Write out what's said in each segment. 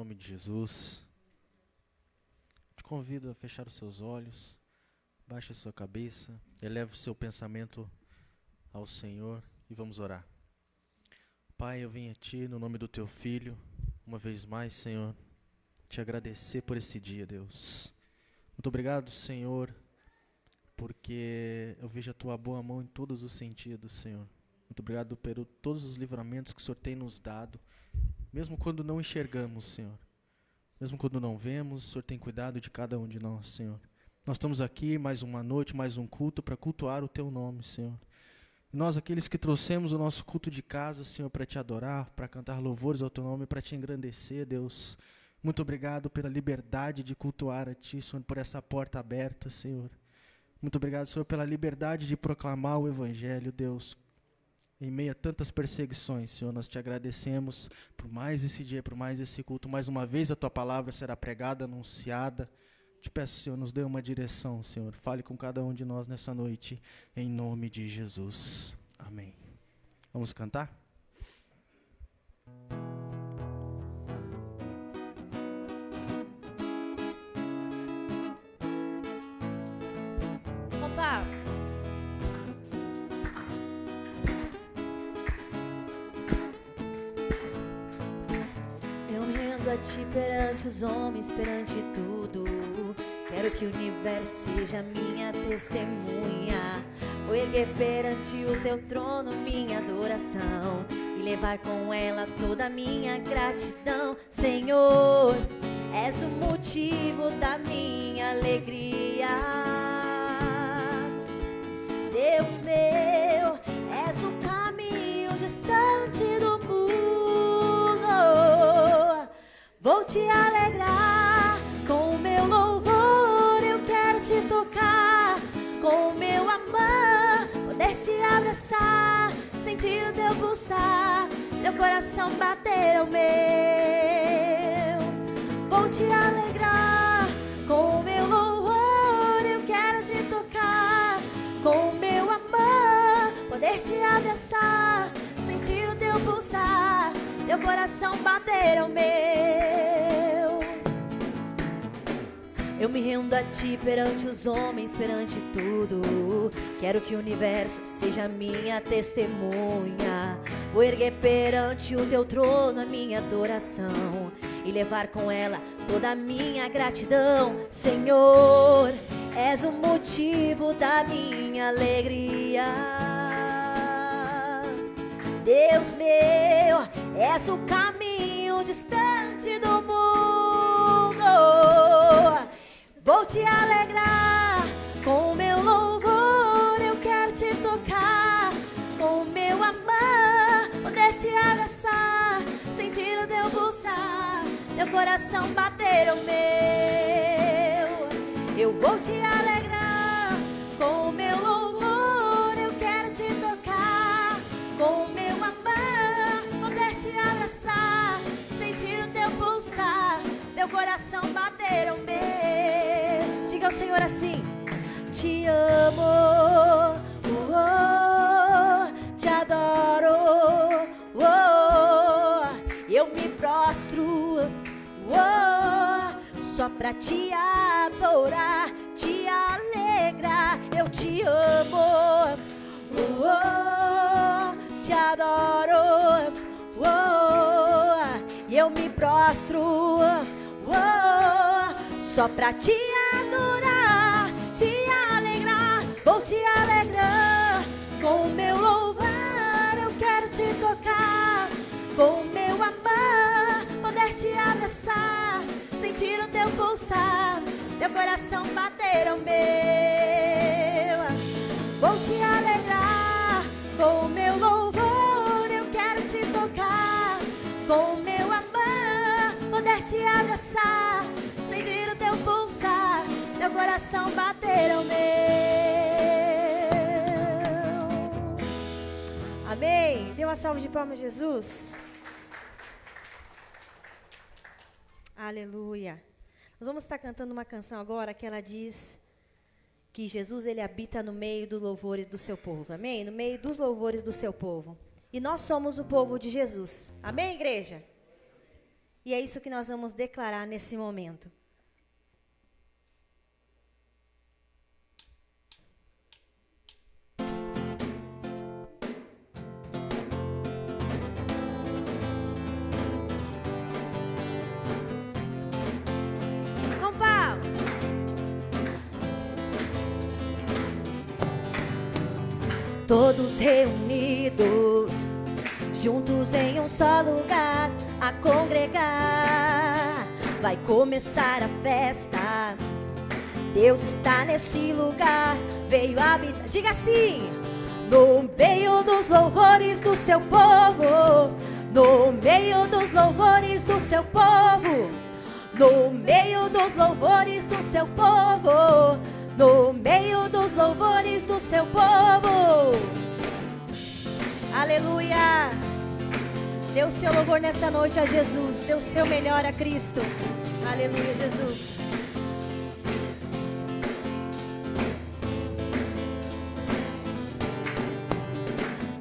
nome de Jesus. Te convido a fechar os seus olhos, baixe a sua cabeça, eleve o seu pensamento ao Senhor e vamos orar. Pai, eu venho a Ti no nome do Teu Filho, uma vez mais, Senhor, te agradecer por esse dia, Deus. Muito obrigado, Senhor, porque eu vejo a Tua boa mão em todos os sentidos, Senhor. Muito obrigado por todos os livramentos que o Senhor tem nos dado, mesmo quando não enxergamos, Senhor. Mesmo quando não vemos, o Senhor tem cuidado de cada um de nós, Senhor. Nós estamos aqui mais uma noite, mais um culto para cultuar o Teu nome, Senhor. E nós, aqueles que trouxemos o nosso culto de casa, Senhor, para Te adorar, para cantar louvores ao Teu nome, para Te engrandecer, Deus. Muito obrigado pela liberdade de cultuar a Ti, Senhor, por essa porta aberta, Senhor. Muito obrigado, Senhor, pela liberdade de proclamar o Evangelho, Deus. Em meio a tantas perseguições, Senhor, nós Te agradecemos por mais esse dia, por mais esse culto. Mais uma vez a Tua palavra será pregada, anunciada. Te peço, Senhor, nos dê uma direção, Senhor. Fale com cada um de nós nessa noite, em nome de Jesus. Amém. Vamos cantar? Compass. Eu me rendo a Ti perante os homens, perante tudo. Quero que o universo seja minha testemunha. Vou erguer perante o Teu trono minha adoração e levar com ela toda a minha gratidão. Senhor, és o motivo da minha alegria. Deus meu, és o caminho distante do mundo. Vou Te alegrar com o meu louvor, eu quero Te tocar com o meu amor, poder Te abraçar, sentir o Teu pulsar, meu coração bater ao meu. Vou Te alegrar com o meu louvor, eu quero Te tocar com o meu amor, poder Te abraçar, sentir o Teu pulsar, meu coração bater ao meu. Eu me rendo a Ti perante os homens, perante tudo. Quero que o universo seja minha testemunha. Vou erguer perante o Teu trono a minha adoração e levar com ela toda a minha gratidão. Senhor, és o motivo da minha alegria. Deus meu, és o caminho distante do mundo. Vou Te alegrar com o meu louvor, eu quero Te tocar com o meu amor, poder Te abraçar, sentir o Teu pulsar, meu coração bater ao meu. Eu vou Te alegrar com o meu louvor, eu quero Te tocar com o meu amor, poder Te abraçar, sentir o Teu pulsar, meu coração bater ao meu. Diga ao Senhor assim: Te amo, oh, oh, Te adoro, oh, eu me prostro, oh, só pra Te adorar, Te alegrar. Eu Te amo, oh, oh, Te adoro, oh, eu me prostro, oh, só pra Te adorar, Te alegrar. Vou Te alegrar com o meu louvor, eu quero Te tocar com o meu amor, poder Te abraçar, sentir o Teu pulsar, meu coração bater ao meu. Vou Te alegrar com o meu louvor, eu quero Te tocar com o meu amor, poder Te abraçar, sentir o Teu pulsar, meu coração bater ao meu. Amém. Dê uma salva de palmas, Jesus. Aleluia. Nós vamos estar cantando uma canção agora que ela diz que Jesus, Ele habita no meio dos louvores do seu povo. Amém? No meio dos louvores do seu povo. E nós somos o povo de Jesus. Amém, igreja? E é isso que nós vamos declarar nesse momento. Todos reunidos, juntos em um só lugar, a congregar. Vai começar a festa. Deus está nesse lugar, veio habitar. Diga assim: no meio dos louvores do seu povo, no meio dos louvores do seu povo, no meio dos louvores do seu povo, no meio dos louvores do seu povo. Aleluia. Dê o seu louvor nessa noite a Jesus. Dê o seu melhor a Cristo. Aleluia, Jesus.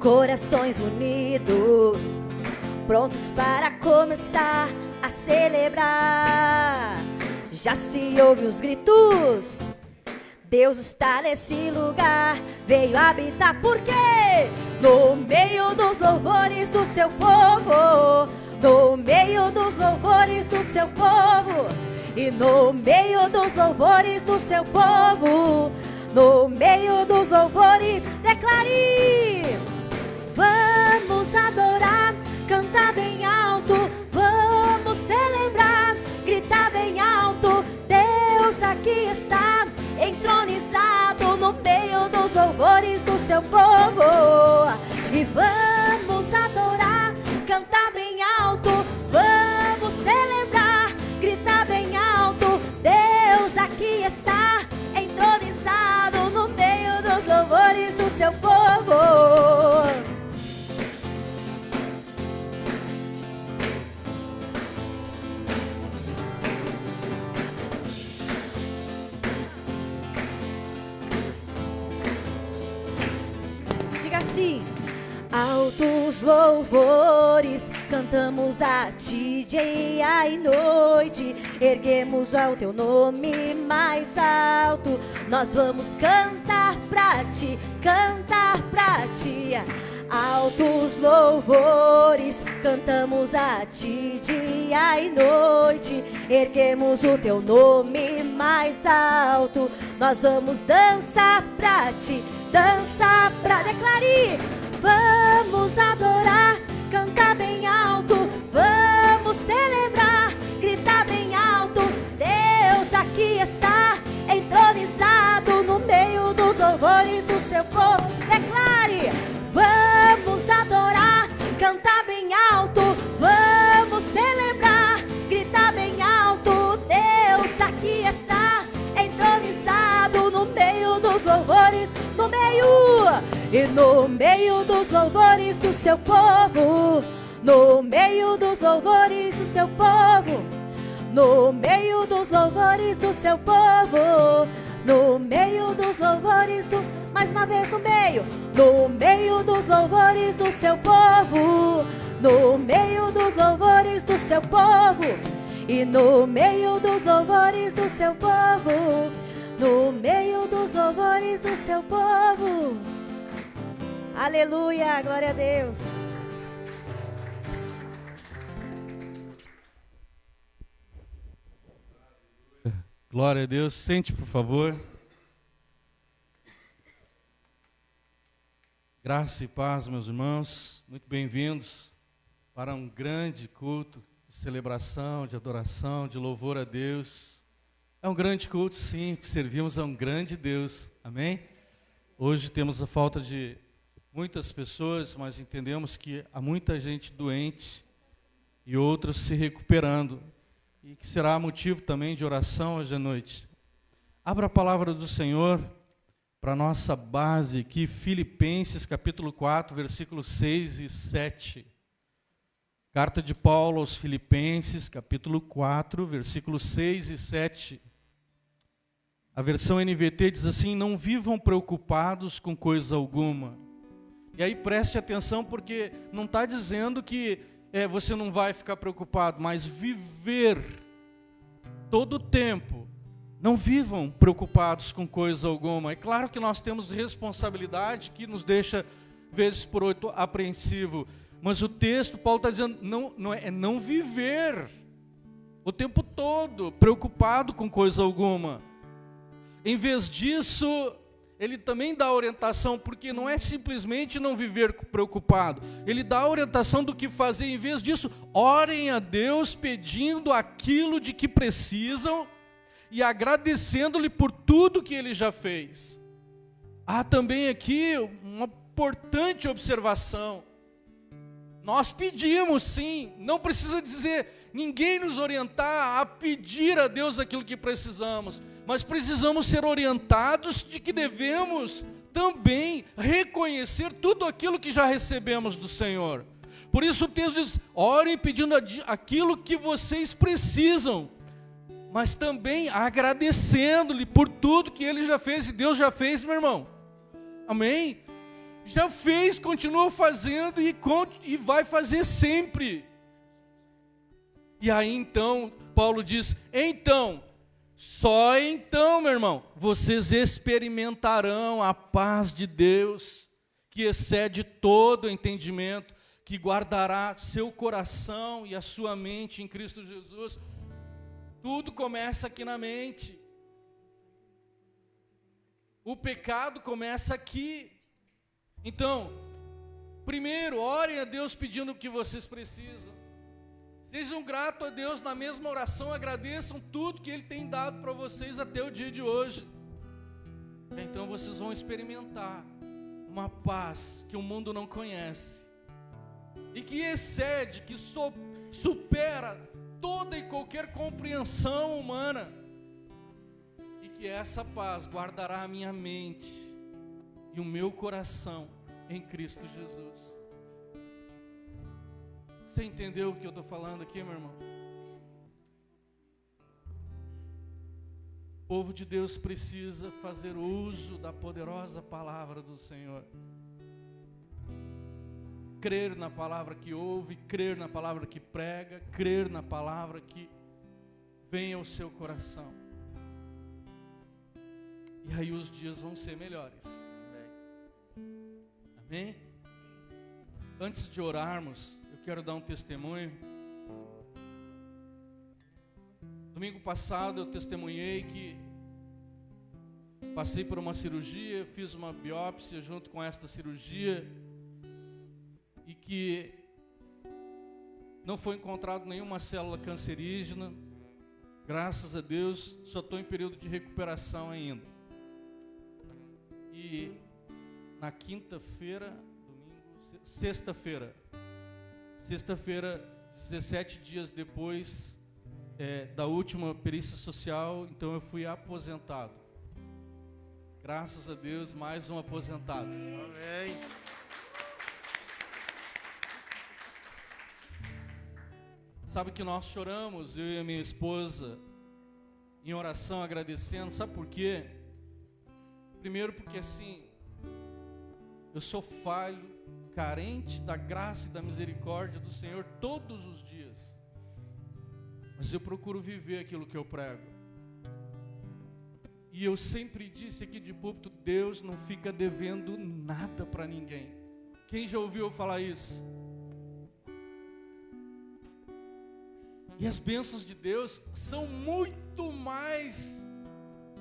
Corações unidos, prontos para começar a celebrar. Já se ouve os gritos. Deus está nesse lugar, veio habitar. Por quê? No meio dos louvores do seu povo, no meio dos louvores do seu povo, e no meio dos louvores do seu povo, no meio dos louvores, declare: vamos adorar, cantar bem alto, vamos celebrar, gritar bem alto. Deus aqui está, entronizado no meio dos louvores do seu povo. E vamos adorar, cantar bem alto, vamos celebrar, gritar bem alto. Deus aqui está, entronizado no meio dos louvores do seu povo. Altos louvores, cantamos a ti dia e noite, erguemos ao teu nome mais alto. Nós vamos cantar pra ti, cantar pra ti. Altos louvores, cantamos a ti dia e noite, erguemos o teu nome mais alto. Nós vamos dançar pra ti, dançar pra... Declare: vamos adorar, cantar bem alto, vamos celebrar, gritar bem alto. Deus aqui está, entronizado no meio dos louvores do seu povo. Declare: vamos adorar, cantar bem alto, vamos celebrar, gritar bem alto. Deus aqui está, entronizado no meio dos louvores, no meio. E no meio dos louvores do seu povo, no meio dos louvores do seu povo, no meio dos louvores do seu povo, no meio dos louvores do... Mais uma vez no meio dos louvores do seu povo, no meio dos louvores do seu povo, e no meio dos louvores do seu povo, no meio dos louvores do seu povo. Aleluia, glória a Deus. Glória a Deus. Sente, por favor. Graça e paz, meus irmãos. Muito bem-vindos para um grande culto de celebração, de adoração, de louvor a Deus. É um grande culto, sim, que servimos a um grande Deus. Amém? Hoje temos a falta de muitas pessoas, mas entendemos que há muita gente doente e outros se recuperando, e que será motivo também de oração hoje à noite. Abra a palavra do Senhor para a nossa base aqui, Filipenses capítulo 4, versículos 6 e 7. Carta de Paulo aos Filipenses, capítulo 4, versículos 6 e 7. A versão NVT diz assim: não vivam preocupados com coisa alguma. E aí preste atenção, porque não está dizendo que você não vai ficar preocupado, mas viver todo o tempo. Não vivam preocupados com coisa alguma. É claro que nós temos responsabilidade que nos deixa, vezes por 8, apreensivo. Mas o texto, Paulo está dizendo, não viver o tempo todo preocupado com coisa alguma. Em vez disso, ele também dá orientação, porque não é simplesmente não viver preocupado. Ele dá a orientação do que fazer. Em vez disso, orem a Deus pedindo aquilo de que precisam e agradecendo-lhe por tudo que ele já fez. Há também aqui uma importante observação. Nós pedimos, sim, não precisa dizer, ninguém nos orientar a pedir a Deus aquilo que precisamos, mas precisamos ser orientados de que devemos também reconhecer tudo aquilo que já recebemos do Senhor. Por isso o texto diz, orem pedindo aquilo que vocês precisam, mas também agradecendo-lhe por tudo que ele já fez, e Deus já fez, meu irmão. Amém? Já fez, continua fazendo e vai fazer sempre. E aí então, Paulo diz, só então, meu irmão, vocês experimentarão a paz de Deus, que excede todo entendimento, que guardará seu coração e a sua mente em Cristo Jesus. Tudo começa aqui na mente. O pecado começa aqui. Então, primeiro, orem a Deus pedindo o que vocês precisam. Sejam gratos a Deus na mesma oração, agradeçam tudo que Ele tem dado para vocês até o dia de hoje. Então vocês vão experimentar uma paz que o mundo não conhece. E que excede, que supera toda e qualquer compreensão humana. E que essa paz guardará a minha mente e o meu coração em Cristo Jesus. Você entendeu o que eu estou falando aqui, meu irmão? O povo de Deus precisa fazer uso da poderosa palavra do Senhor. Crer na palavra que ouve, crer na palavra que prega, crer na palavra que vem ao seu coração. E aí os dias vão ser melhores. Amém? Antes de orarmos, eu quero dar um testemunho. Domingo passado eu testemunhei que passei por uma cirurgia, fiz uma biópsia junto com esta cirurgia e que não foi encontrado nenhuma célula cancerígena. Graças a Deus, só estou em período de recuperação ainda. E na quinta-feira, sexta-feira, 17 dias depois da última perícia social, então eu fui aposentado. Graças a Deus, mais um aposentado. Amém. Sabe que nós choramos, eu e a minha esposa, em oração, agradecendo. Sabe por quê? Primeiro porque assim, eu sou falho, carente da graça e da misericórdia do Senhor todos os dias. Mas eu procuro viver aquilo que eu prego. E eu sempre disse aqui de púlpito, Deus não fica devendo nada para ninguém. Quem já ouviu falar isso? E as bênçãos de Deus são muito mais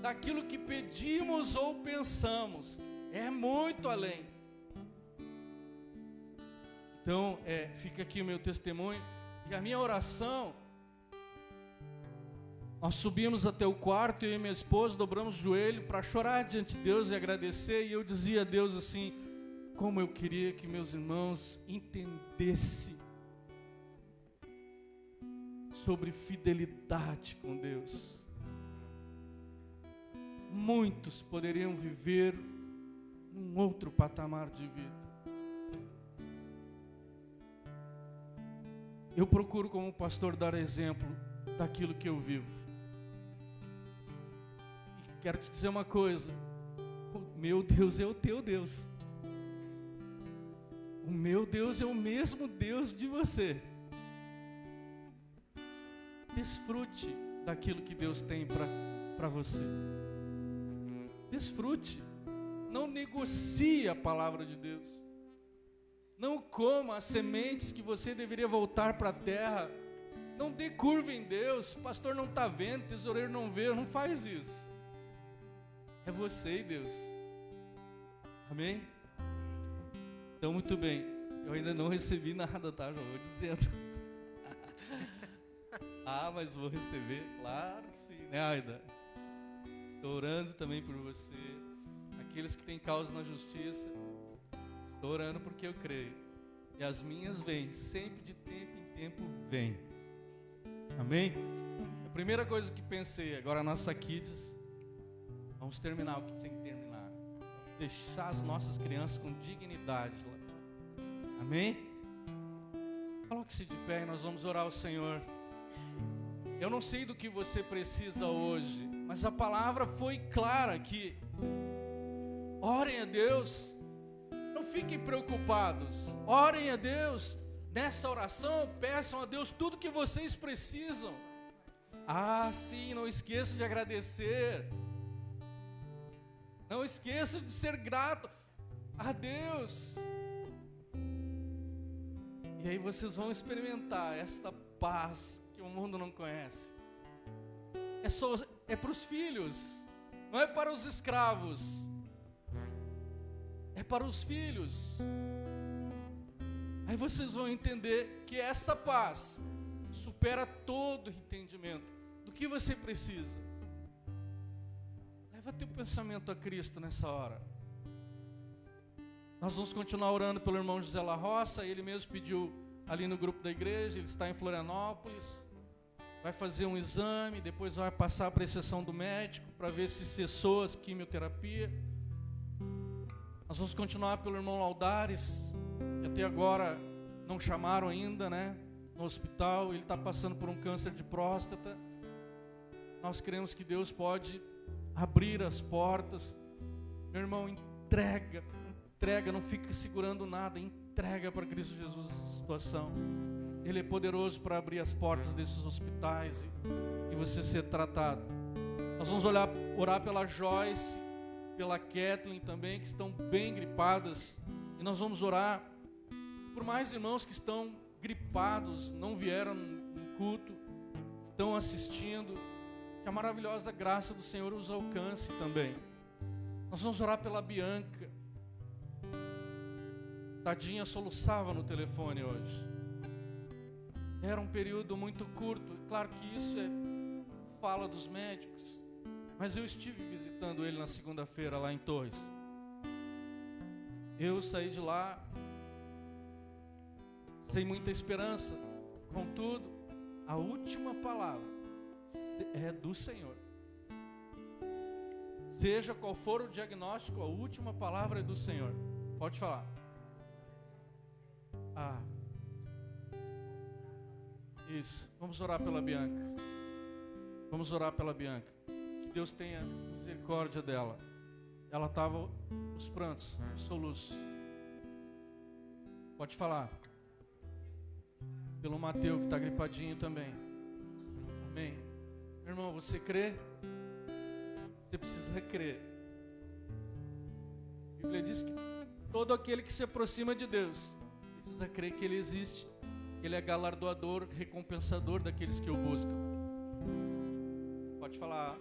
daquilo que pedimos ou pensamos. É muito além. Então, fica aqui o meu testemunho. E a minha oração, nós subimos até o quarto, eu e minha esposa dobramos o joelho para chorar diante de Deus e agradecer. E eu dizia a Deus assim, como eu queria que meus irmãos entendessem sobre fidelidade com Deus. Muitos poderiam viver um outro patamar de vida. Eu procuro como pastor dar exemplo daquilo que eu vivo. E quero te dizer uma coisa, o meu Deus é o teu Deus. O meu Deus é o mesmo Deus de você. Desfrute daquilo que Deus tem para você. Desfrute. Não negocie a palavra de Deus. Não coma as sementes que você deveria voltar para a terra. Não dê curva em Deus. Pastor não está vendo, tesoureiro não vê. Não faz isso. É você e Deus. Amém? Então, muito bem. Eu ainda não recebi nada, tá? Já vou dizendo. Mas vou receber. Claro que sim, né, Aida? Estou orando também por você. Aqueles que têm causa na justiça. Estou orando porque eu creio. E as minhas vêm. Sempre de tempo em tempo vêm. Amém? A primeira coisa que pensei. Agora a nossa Kids. Vamos terminar o que tem que terminar. Deixar as nossas crianças com dignidade. Amém? Coloque-se de pé e nós vamos orar ao Senhor. Eu não sei do que você precisa hoje, mas a palavra foi clara aqui. Orem a Deus. Não fiquem preocupados. Orem a Deus. Nessa oração, peçam a Deus tudo que vocês precisam. Sim, não esqueça de agradecer. Não esqueça de ser grato a Deus. E aí vocês vão experimentar esta paz que o mundo não conhece. É para os filhos, não é para os escravos. É para os filhos. Aí vocês vão entender que essa paz supera todo entendimento do que você precisa. Leva teu pensamento a Cristo nessa hora. Nós vamos continuar orando pelo irmão José La Roça. Ele mesmo pediu ali no grupo da igreja. Ele está em Florianópolis. Vai fazer um exame, depois vai passar para a sessão do médico para ver se cessou a quimioterapia. Nós vamos continuar pelo irmão Laudares, que até agora não chamaram ainda, né? No hospital, ele está passando por um câncer de próstata. Nós cremos que Deus pode abrir as portas. Meu irmão, entrega, não fica segurando nada, entrega para Cristo Jesus essa situação. Ele é poderoso para abrir as portas desses hospitais e você ser tratado. Nós vamos orar pela Joyce, pela Kathleen também, que estão bem gripadas. E nós vamos orar por mais irmãos que estão gripados, não vieram no culto, estão assistindo. Que a maravilhosa graça do Senhor os alcance também. Nós vamos orar pela Bianca. Tadinha soluçava no telefone hoje. Era um período muito curto. Claro que isso é fala dos médicos. Mas eu estive visitando ele na segunda-feira lá em Torres. Eu saí de lá sem muita esperança. Contudo, a última palavra é do Senhor. Seja qual for o diagnóstico, a última palavra é do Senhor. Pode falar. Isso. Vamos orar pela Bianca. Vamos orar pela Bianca. Que Deus tenha misericórdia dela. Ela estava os prantos, os soluços. Pode falar. Pelo Mateus que está gripadinho também. Amém. Meu irmão, você crê? Você precisa crer. A Bíblia diz que todo aquele que se aproxima de Deus precisa crer que Ele existe, que Ele é galardoador, recompensador daqueles que o buscam. Pode falar.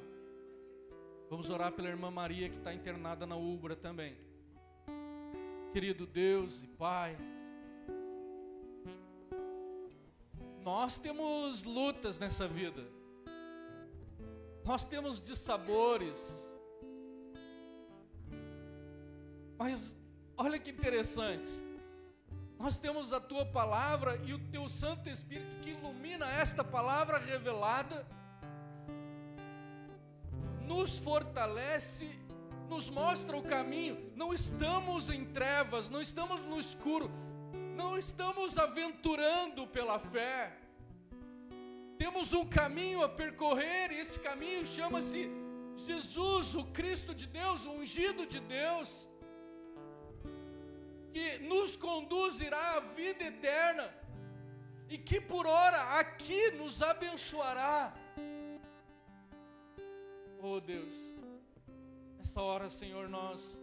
Vamos orar pela irmã Maria que está internada na Ubra também. Querido Deus e Pai, nós temos lutas nessa vida. Nós temos dissabores. Mas olha que interessante. Nós temos a Tua palavra e o Teu Santo Espírito que ilumina esta palavra revelada, nos fortalece, nos mostra o caminho. Não estamos em trevas, não estamos no escuro, não estamos aventurando pela fé. Temos um caminho a percorrer e esse caminho chama-se Jesus, o Cristo de Deus, o ungido de Deus, que nos conduzirá à vida eterna. e que por ora aqui nos abençoará. Oh Deus, nessa hora, Senhor, nós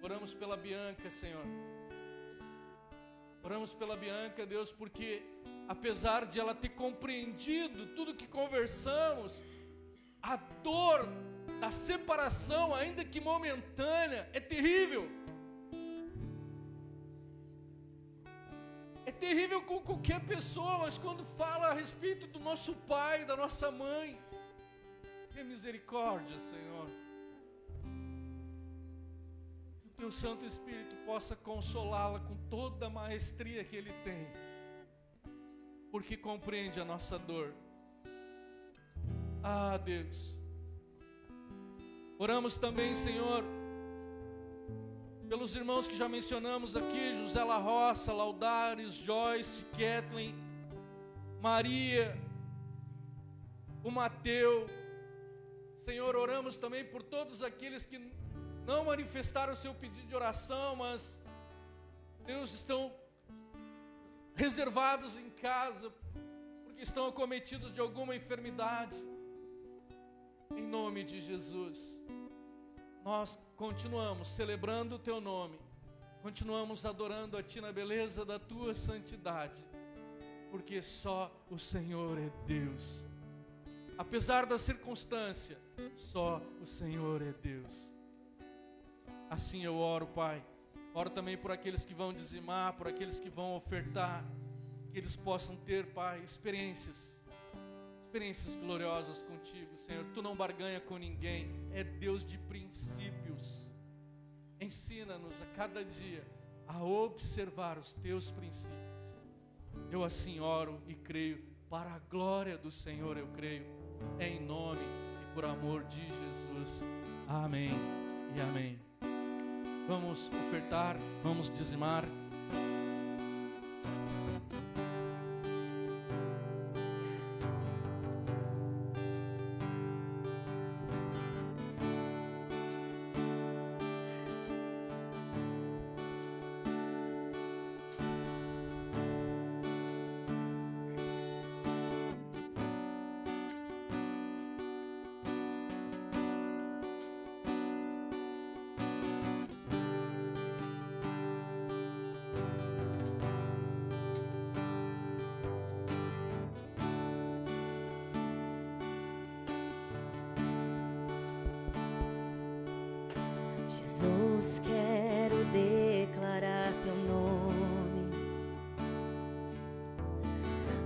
oramos pela Bianca, Senhor. Oramos pela Bianca, Deus, porque apesar de ela ter compreendido tudo que conversamos, a dor da separação, ainda que momentânea, é terrível. É terrível com qualquer pessoa, mas quando fala a respeito do nosso pai, da nossa mãe, tenha misericórdia, Senhor. Que o Teu Santo Espírito possa consolá-la com toda a maestria que Ele tem, porque compreende a nossa dor. Ah, Deus. Oramos também, Senhor, pelos irmãos que já mencionamos aqui, José La Roça, Laudares, Joyce, Kathleen, Maria, o Mateu. Senhor, oramos também por todos aqueles que não manifestaram seu pedido de oração, mas, Deus, estão reservados em casa, porque estão acometidos de alguma enfermidade. Em nome de Jesus, nós continuamos celebrando o Teu nome, continuamos adorando a Ti na beleza da Tua santidade, porque só o Senhor é Deus. Apesar da circunstância, só o Senhor é Deus. Assim eu oro, Pai. Oro também por aqueles que vão dizimar, por aqueles que vão ofertar, que eles possam ter, Pai, experiências gloriosas contigo, Senhor. Tu não barganha com ninguém, é Deus de princípios. Ensina-nos a cada dia a observar os Teus princípios. Eu assim oro e creio, para a glória do Senhor eu creio, em nome e por amor de Jesus. Amém e amém. Vamos ofertar, vamos dizimar. Jesus, quero declarar Teu nome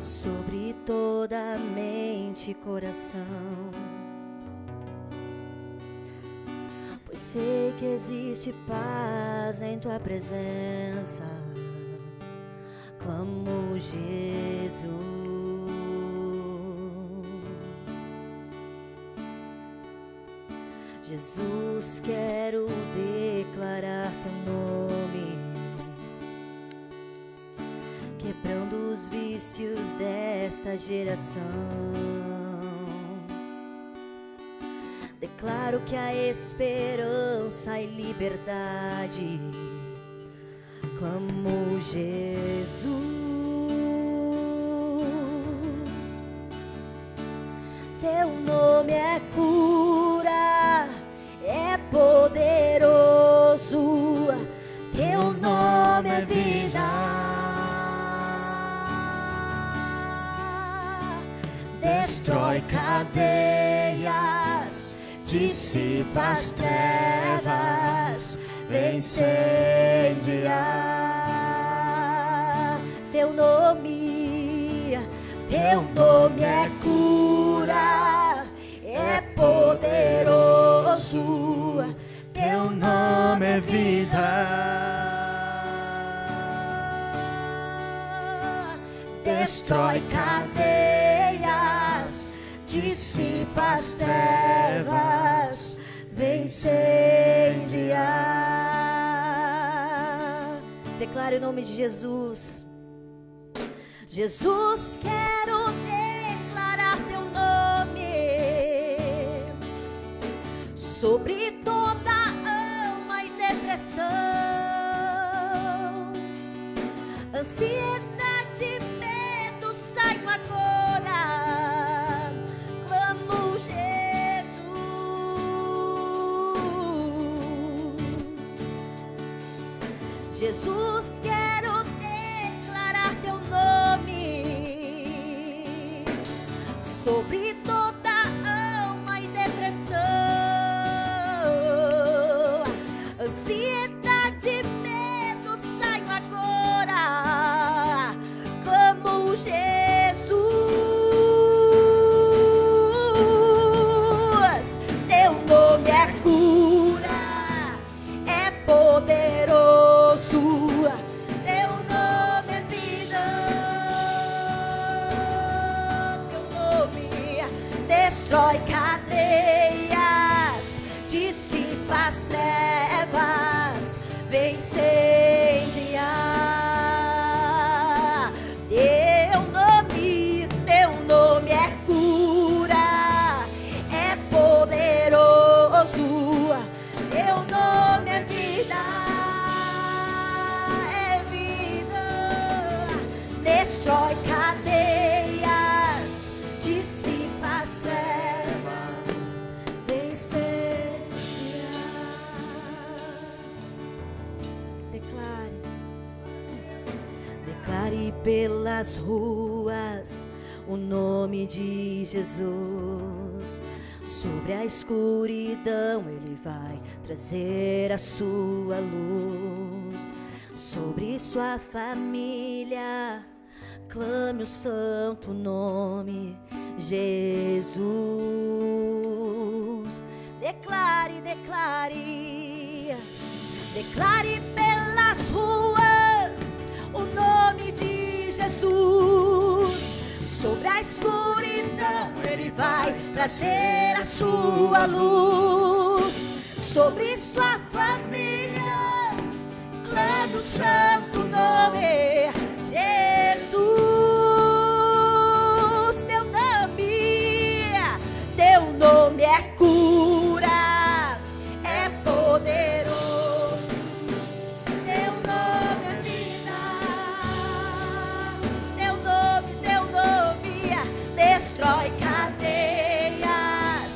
sobre toda a mente e coração, pois sei que existe paz em Tua presença. Clamo, Jesus. Jesus, quero declarar Teu nome, quebrando os vícios desta geração. Declaro que há esperança e liberdade. Clamo, Jesus. Teu nome é cura, é poderoso, Teu nome é vida. Destrói cadeias, dissipa as trevas, vem incendiar. Teu nome é cura, é poderoso, Teu nome é vida. Destrói cadeias, dissipa as trevas, vem incendiar. Declare o nome de Jesus. Jesus, quero declarar Teu nome sobre toda alma e depressão, ansiedade, medo Jesus, quero declarar teu nome sobre toda alma e depressão, ansiedade, medo, saiam agora. Clamo Jesus, teu nome é cura, é poderoso, teu nome é vida, teu nome destrói cadeias, dissipa as trevas, vem incendiar. Teu nome é cura, é poderoso, teu nome é vida, destrói cadeias, dissipa as trevas, vem incendiar. Declare pelas ruas o nome de Jesus. Sobre a escuridão Ele vai trazer a sua luz. Sobre sua família clame o santo nome Jesus. Declare, declare, declare pelas ruas o nome de Jesus. Sobre a escuridão Ele vai trazer a sua luz. Sobre sua família clame o santo nome Jesus. Teu nome é cura, é poderoso, teu nome é vida, teu nome destrói cadeias,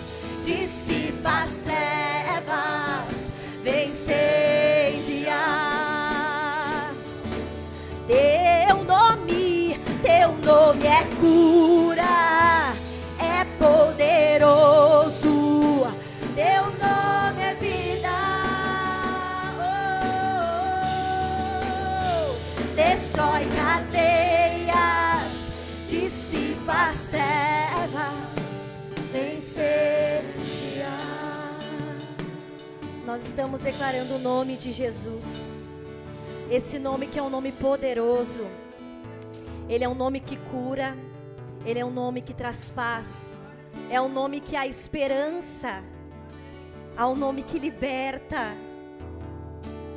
dissipa as trevas, vem incendiar. Teu nome é cura, é poderoso, teu nome é vida, destrói cadeias, dissipa as trevas, vem incendiar. Nós estamos declarando o nome de Jesus, esse nome que é um nome poderoso. Ele é um nome que cura, Ele é um nome que traz paz, é um nome que há esperança, há um nome que liberta.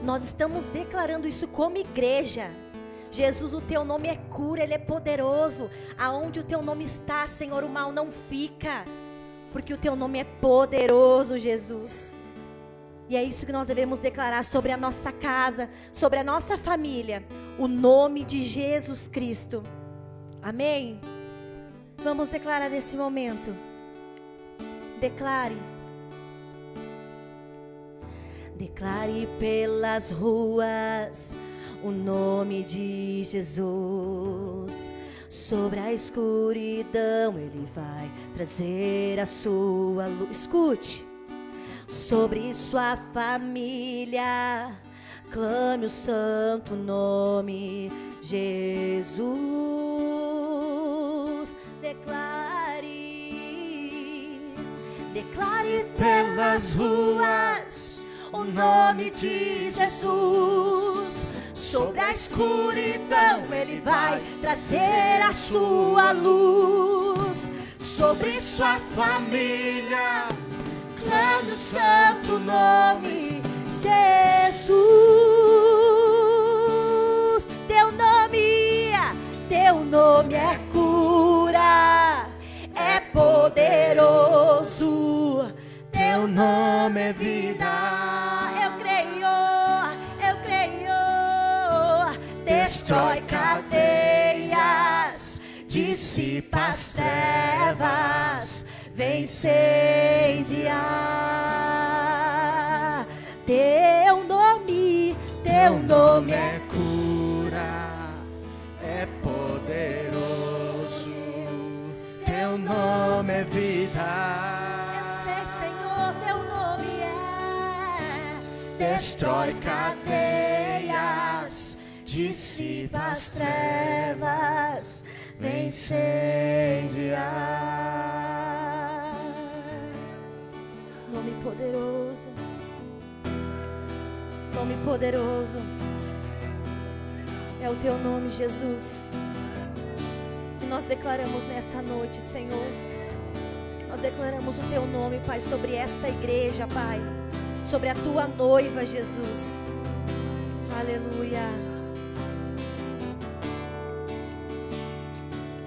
Nós estamos declarando isso como igreja. Jesus, o teu nome é cura, Ele é poderoso. Aonde o teu nome está, Senhor, o mal não fica, porque o teu nome é poderoso, Jesus. E é isso que nós devemos declarar sobre a nossa casa, sobre a nossa família, o nome de Jesus Cristo. Amém? Vamos declarar nesse momento. Declare. Declare pelas ruas o nome de Jesus. Sobre a escuridão Ele vai trazer a sua luz. Escute. Sobre sua família clame o santo nome Jesus. Declare pelas ruas o nome de Jesus. Sobre a escuridão Ele vai trazer a sua luz. Sobre sua família clame o santo nome Jesus. Teu nome é cura, é poderoso, teu nome é vida. Eu creio, destrói cadeias, dissipa as trevas, vem incendiar. Teu Teu nome é cura, é poderoso. Teu nome é vida. Eu sei, Senhor, teu nome é. Destrói cadeias, dissipa as trevas, vem incendiar. Nome poderoso. Nome poderoso. É o teu nome, Jesus. E nós declaramos nessa noite, Senhor. Nós declaramos o teu nome, Pai, sobre esta igreja, Pai. Sobre a tua noiva, Jesus. Aleluia.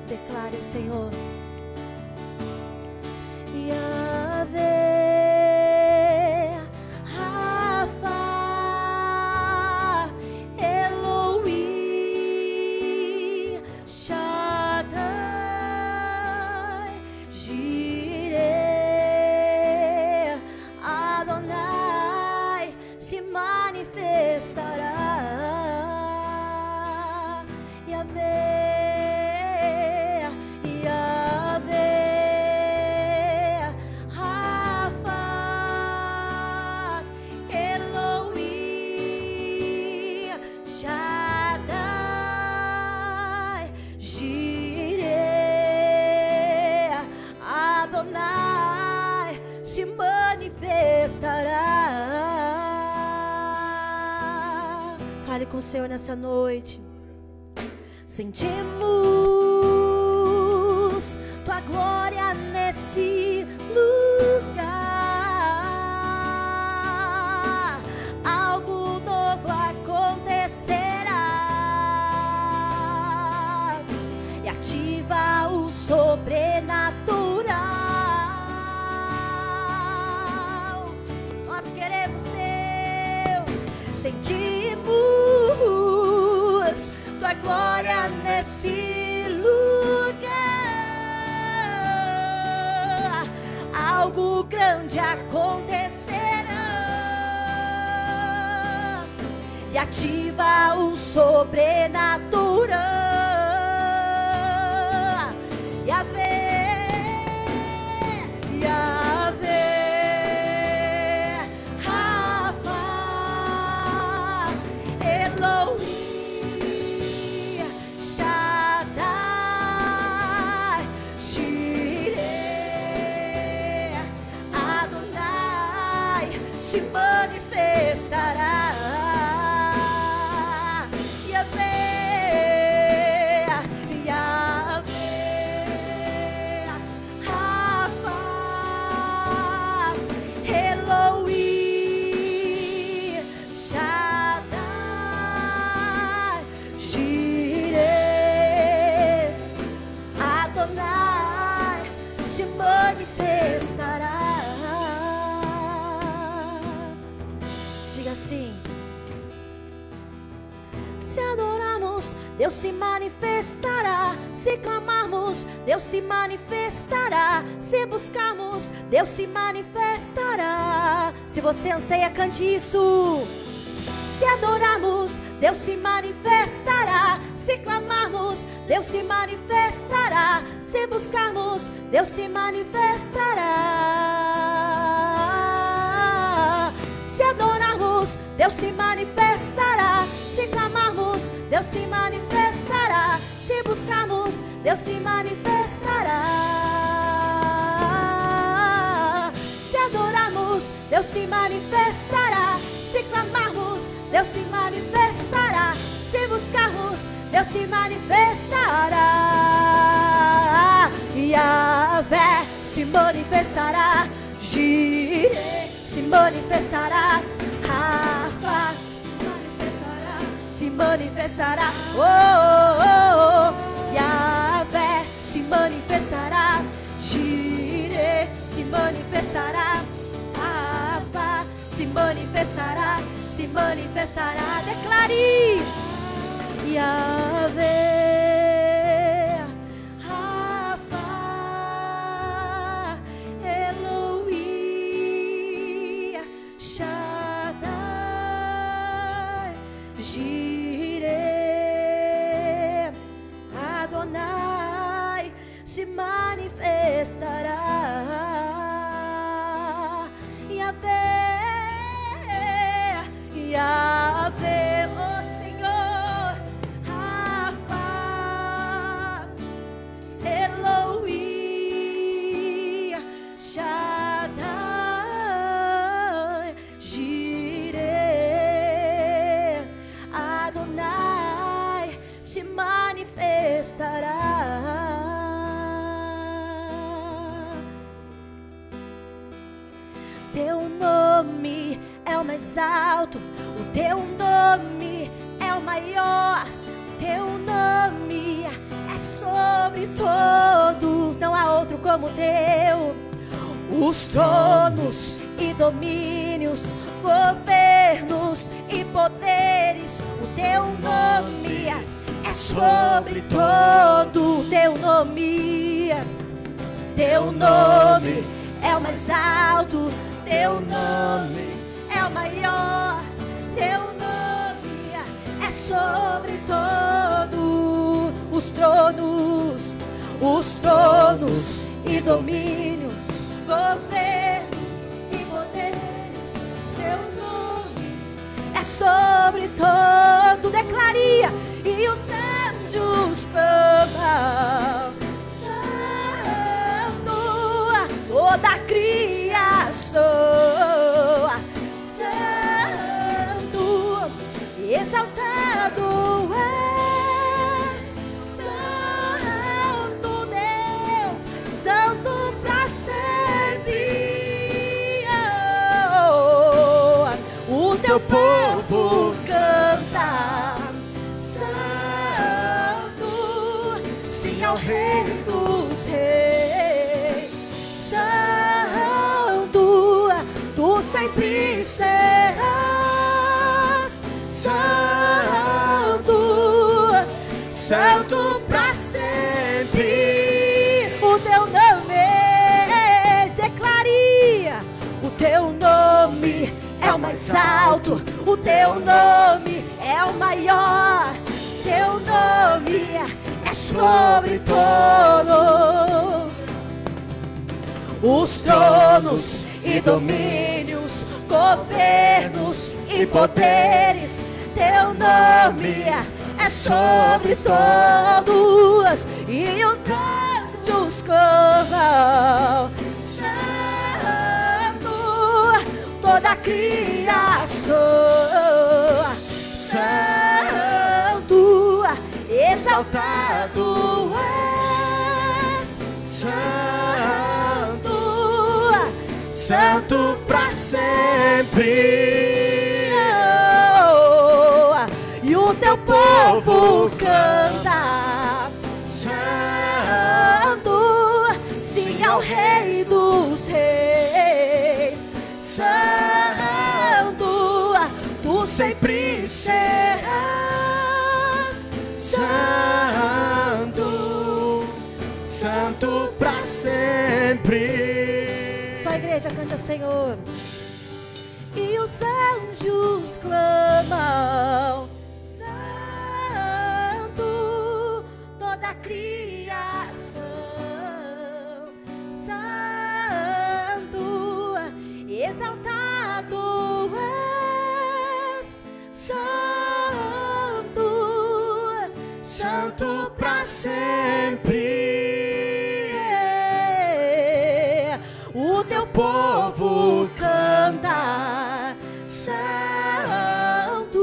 Declare o Senhor. Yahvé. Fale com o Senhor nessa noite. Sentimos tua glória nesse lugar. Algo novo acontecerá e ativa o sobrenatural. Nós queremos, Deus, sentir tua glória nesse lugar. Algo grande acontecerá e ativa o sobrenatural. Yahvé, Yahvé. Se manifestará. Yahvé, Yahvé, Rafa, Elohim, Shaddai, Jireh, Adonai, se manifestará. Assim, se adorarmos, Deus se manifestará. Se clamarmos, Deus se manifestará. Se buscarmos, Deus se manifestará. Se você anseia, cante isso. Se adorarmos, Deus se manifestará. Se clamarmos, Deus se manifestará. Se buscarmos, Deus se manifestará. Se adorarmos, Deus se manifestará. Se clamarmos, Deus se manifestará. Se buscarmos, Deus se manifestará. Se adorarmos, Deus se manifestará. Se clamarmos, Deus se manifestará. Se buscarmos, Deus se manifestará. Yahvé se manifestará. Jireh se manifestará. Rafa se manifestará. Oh, oh, oh. Yahvé se manifestará. Jireh se manifestará. Rafa se manifestará. Se manifestará. Declare. Yahvé, Rafa, Elohim, Shaddai, teu nome é o mais alto, o teu nome é o maior, teu nome é sobre todos, não há outro como teu. Os tronos e domínios, governos e poderes, o teu nome é sobre todo. Teu nome é o mais alto, teu nome é o maior, teu nome é sobre todo. Os tronos e domínios, governos e poderes, teu nome é sobre todo. Declaria, e os anjos clamam, santo, toda a criação, santo, exaltado és, santo Deus, santo pra sempre. O teu povo canta, santo, sim ao Rei dos Reis, santo, tu sempre serás, santo, santo pra sempre. O teu nome, declaria, o teu nome é o mais alto, o teu nome é o maior, teu nome é sobre todos. Os tronos e domínios, governos e poderes, teu nome é sobre todos. E os anjos clamam, santo, toda a criação, santo, exaltado és, santo, santo pra sempre. E o teu povo canta, santo, sim ao Rei dos Reis, santo, tu sempre serás, santo, santo pra sempre. Só a igreja cante ao Senhor. E os anjos clamam, santo, toda a criação, santo, exaltado és, santo, santo pra sempre. O teu povo canta, santo,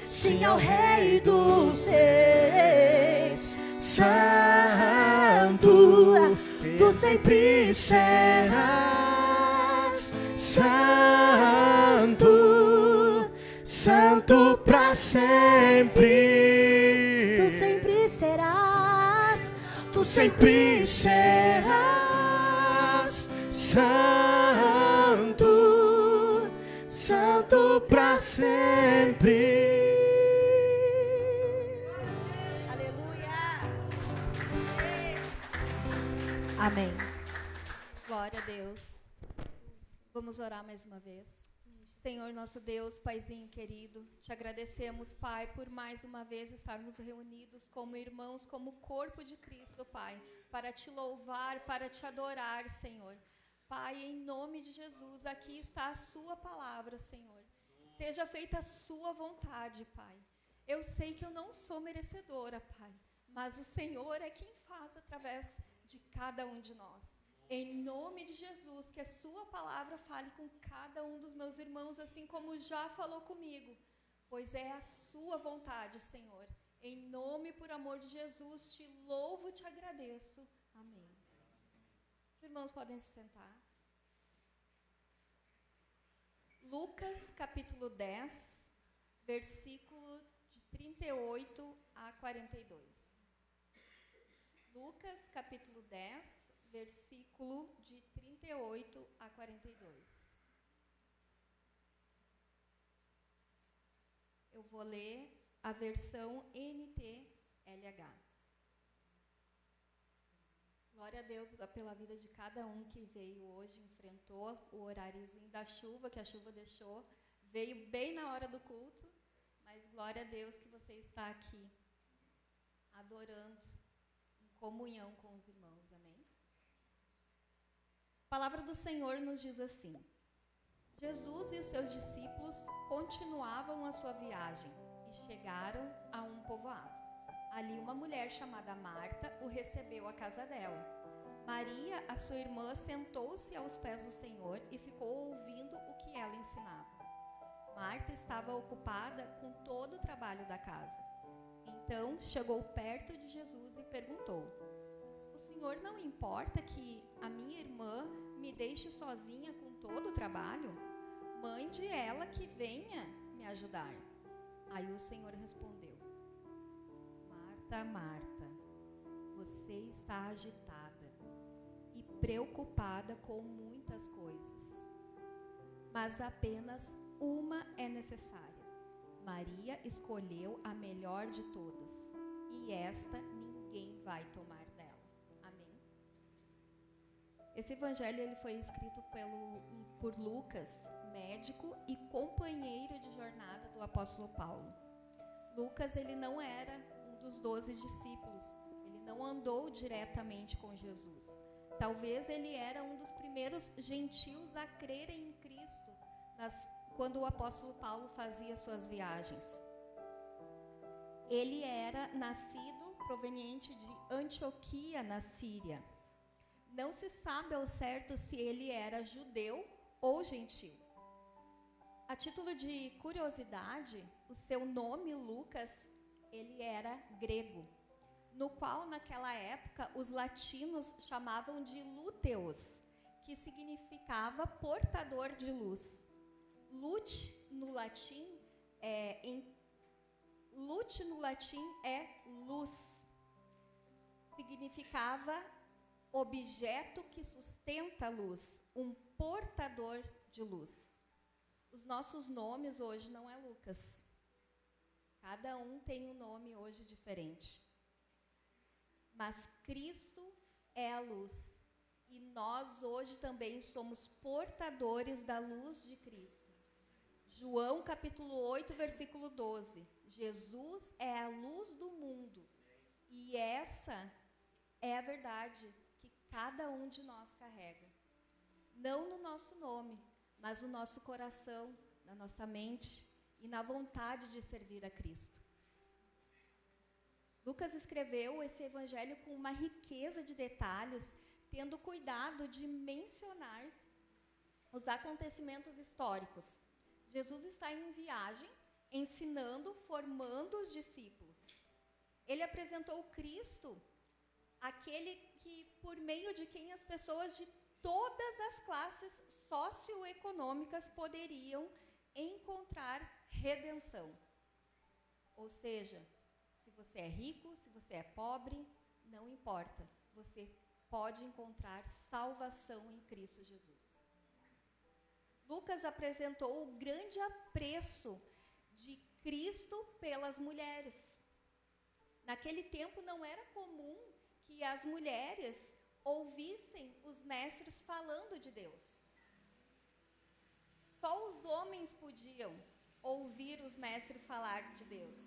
sim ao Rei dos Reis, santo, tu sempre serás, santo, santo pra sempre. Tu sempre serás, tu sempre serás, santo, santo pra sempre. Aleluia. Amém. Glória a Deus. Vamos orar mais uma vez. Senhor, nosso Deus, Paizinho querido, te agradecemos, Pai, por mais uma vez estarmos reunidos como irmãos, como corpo de Cristo, Pai, para te louvar, para te adorar, Senhor. Pai, em nome de Jesus, aqui está a sua palavra, Senhor. Seja feita a sua vontade, Pai. Eu sei que eu não sou merecedora, Pai, mas o Senhor é quem faz através de cada um de nós. Em nome de Jesus, que a sua palavra fale com cada um dos meus irmãos, assim como já falou comigo, pois é a sua vontade, Senhor. Em nome e por amor de Jesus, te louvo e te agradeço. Amém. Os irmãos podem se sentar. Lucas, capítulo 10, versículo de 38 a 42. Lucas, capítulo 10, versículo de 38 a 42. Eu vou ler a versão NTLH. Glória a Deus pela vida de cada um que veio hoje, enfrentou o horáriozinho da chuva, que a chuva deixou, veio bem na hora do culto, mas glória a Deus que você está aqui, adorando, em comunhão com os irmãos, amém? A palavra do Senhor nos diz assim: Jesus e os seus discípulos continuavam a sua viagem e chegaram a um povoado. Ali uma mulher chamada Marta o recebeu à casa dela. Maria, a sua irmã, sentou-se aos pés do Senhor e ficou ouvindo o que ela ensinava. Marta estava ocupada com todo o trabalho da casa. Então chegou perto de Jesus e perguntou: o Senhor não importa que a minha irmã me deixe sozinha com todo o trabalho? Mande ela que venha me ajudar. Aí o Senhor respondeu: Marta, Marta, você está agitada e preocupada com muitas coisas, mas apenas uma é necessária. Maria escolheu a melhor de todas, e esta ninguém vai tomar dela. Amém? Esse evangelho ele foi escrito por Lucas, médico e companheiro de jornada do apóstolo Paulo. Lucas ele não era dos 12 discípulos. Ele não andou diretamente com Jesus. Talvez ele era um dos primeiros gentios a crerem em Cristo quando o apóstolo Paulo fazia suas viagens. Ele era nascido proveniente de Antioquia, na Síria. Não se sabe ao certo se ele era judeu ou gentio. A título de curiosidade, o seu nome, Lucas, ele era grego, no qual naquela época os latinos chamavam de Lúteos, que significava portador de luz. Lute no latim é luz. Significava objeto que sustenta a luz, um portador de luz. Os nossos nomes hoje não é Lucas. Cada um tem um nome hoje diferente. Mas Cristo é a luz. E nós hoje também somos portadores da luz de Cristo. João capítulo 8, versículo 12. Jesus é a luz do mundo. E essa é a verdade que cada um de nós carrega. Não no nosso nome, mas no nosso coração, na nossa mente e na vontade de servir a Cristo. Lucas escreveu esse evangelho com uma riqueza de detalhes, tendo cuidado de mencionar os acontecimentos históricos. Jesus está em viagem, ensinando, formando os discípulos. Ele apresentou Cristo, aquele que, por meio de quem as pessoas de todas as classes socioeconômicas poderiam encontrar redenção. Ou seja, se você é rico, se você é pobre, não importa. Você pode encontrar salvação em Cristo Jesus. Lucas apresentou o grande apreço de Cristo pelas mulheres. Naquele tempo não era comum que as mulheres ouvissem os mestres falando de Deus. Só os homens podiam ouvir os mestres falar de Deus.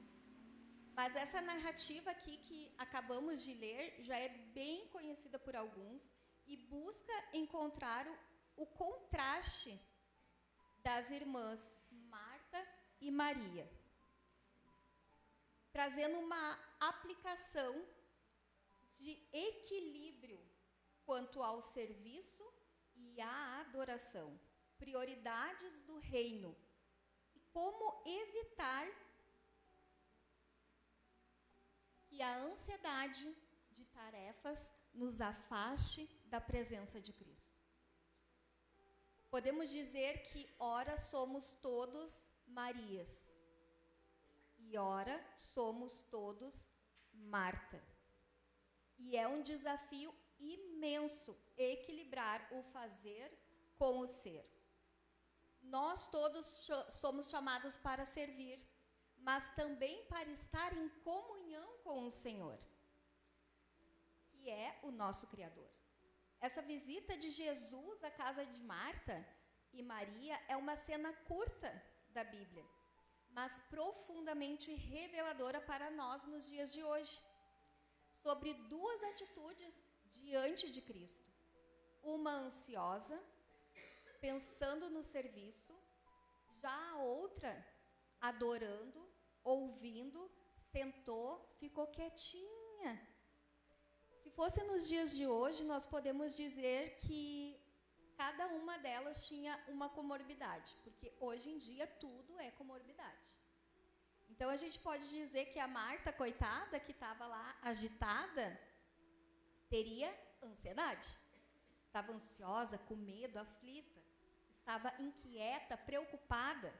Mas essa narrativa aqui que acabamos de ler já é bem conhecida por alguns e busca encontrar o contraste das irmãs Marta e Maria, trazendo uma aplicação de equilíbrio quanto ao serviço e à adoração, prioridades do reino e como evitar que a ansiedade de tarefas nos afaste da presença de Cristo. Podemos dizer que ora somos todos Marias e ora somos todos Marta. E é um desafio imenso equilibrar o fazer com o ser. Nós todos somos chamados para servir, mas também para estar em comunhão com o Senhor, que é o nosso Criador. Essa visita de Jesus à casa de Marta e Maria é uma cena curta da Bíblia, mas profundamente reveladora para nós nos dias de hoje, sobre duas atitudes diante de Cristo. Uma ansiosa, pensando no serviço, já a outra adorando, ouvindo, sentou, ficou quietinha. Se fosse nos dias de hoje, nós podemos dizer que cada uma delas tinha uma comorbidade, porque hoje em dia tudo é comorbidade. Então a gente pode dizer que a Marta, coitada, que estava lá agitada, teria ansiedade. Estava ansiosa, com medo, aflita, estava inquieta, preocupada.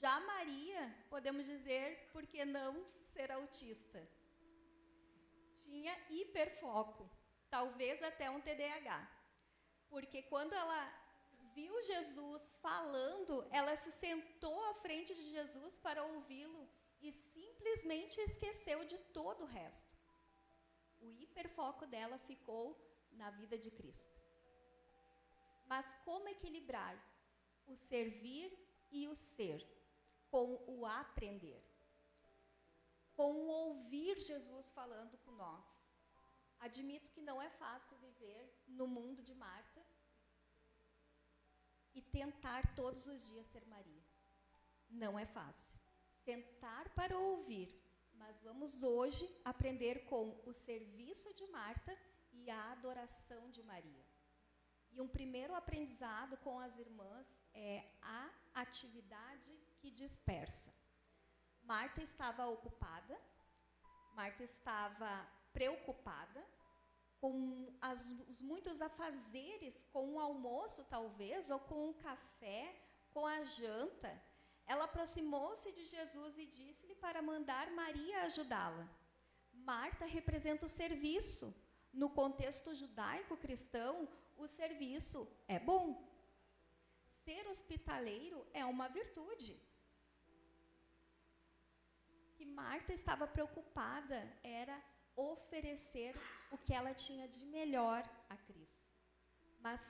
Já Maria, podemos dizer, por que não ser autista? Tinha hiperfoco, talvez até um TDAH. Porque quando ela viu Jesus falando, ela se sentou à frente de Jesus para ouvi-lo e simplesmente esqueceu de todo o resto. O hiperfoco dela ficou na vida de Cristo. Mas como equilibrar o servir e o ser com o aprender? Com o ouvir Jesus falando com nós. Admito que não é fácil viver no mundo de Marta e tentar todos os dias ser Maria. Não é fácil. Sentar para ouvir, mas vamos hoje aprender com o serviço de Marta e a adoração de Maria. E um primeiro aprendizado com as irmãs é a atividade que dispersa. Marta estava ocupada, Marta estava preocupada com os muitos afazeres, com o almoço talvez, ou com o café, com a janta. Ela aproximou-se de Jesus e disse-lhe para mandar Maria ajudá-la. Marta representa o serviço. No contexto judaico-cristão, o serviço é bom. Ser hospitaleiro é uma virtude. Que Marta estava preocupada era oferecer o que ela tinha de melhor a Cristo. Mas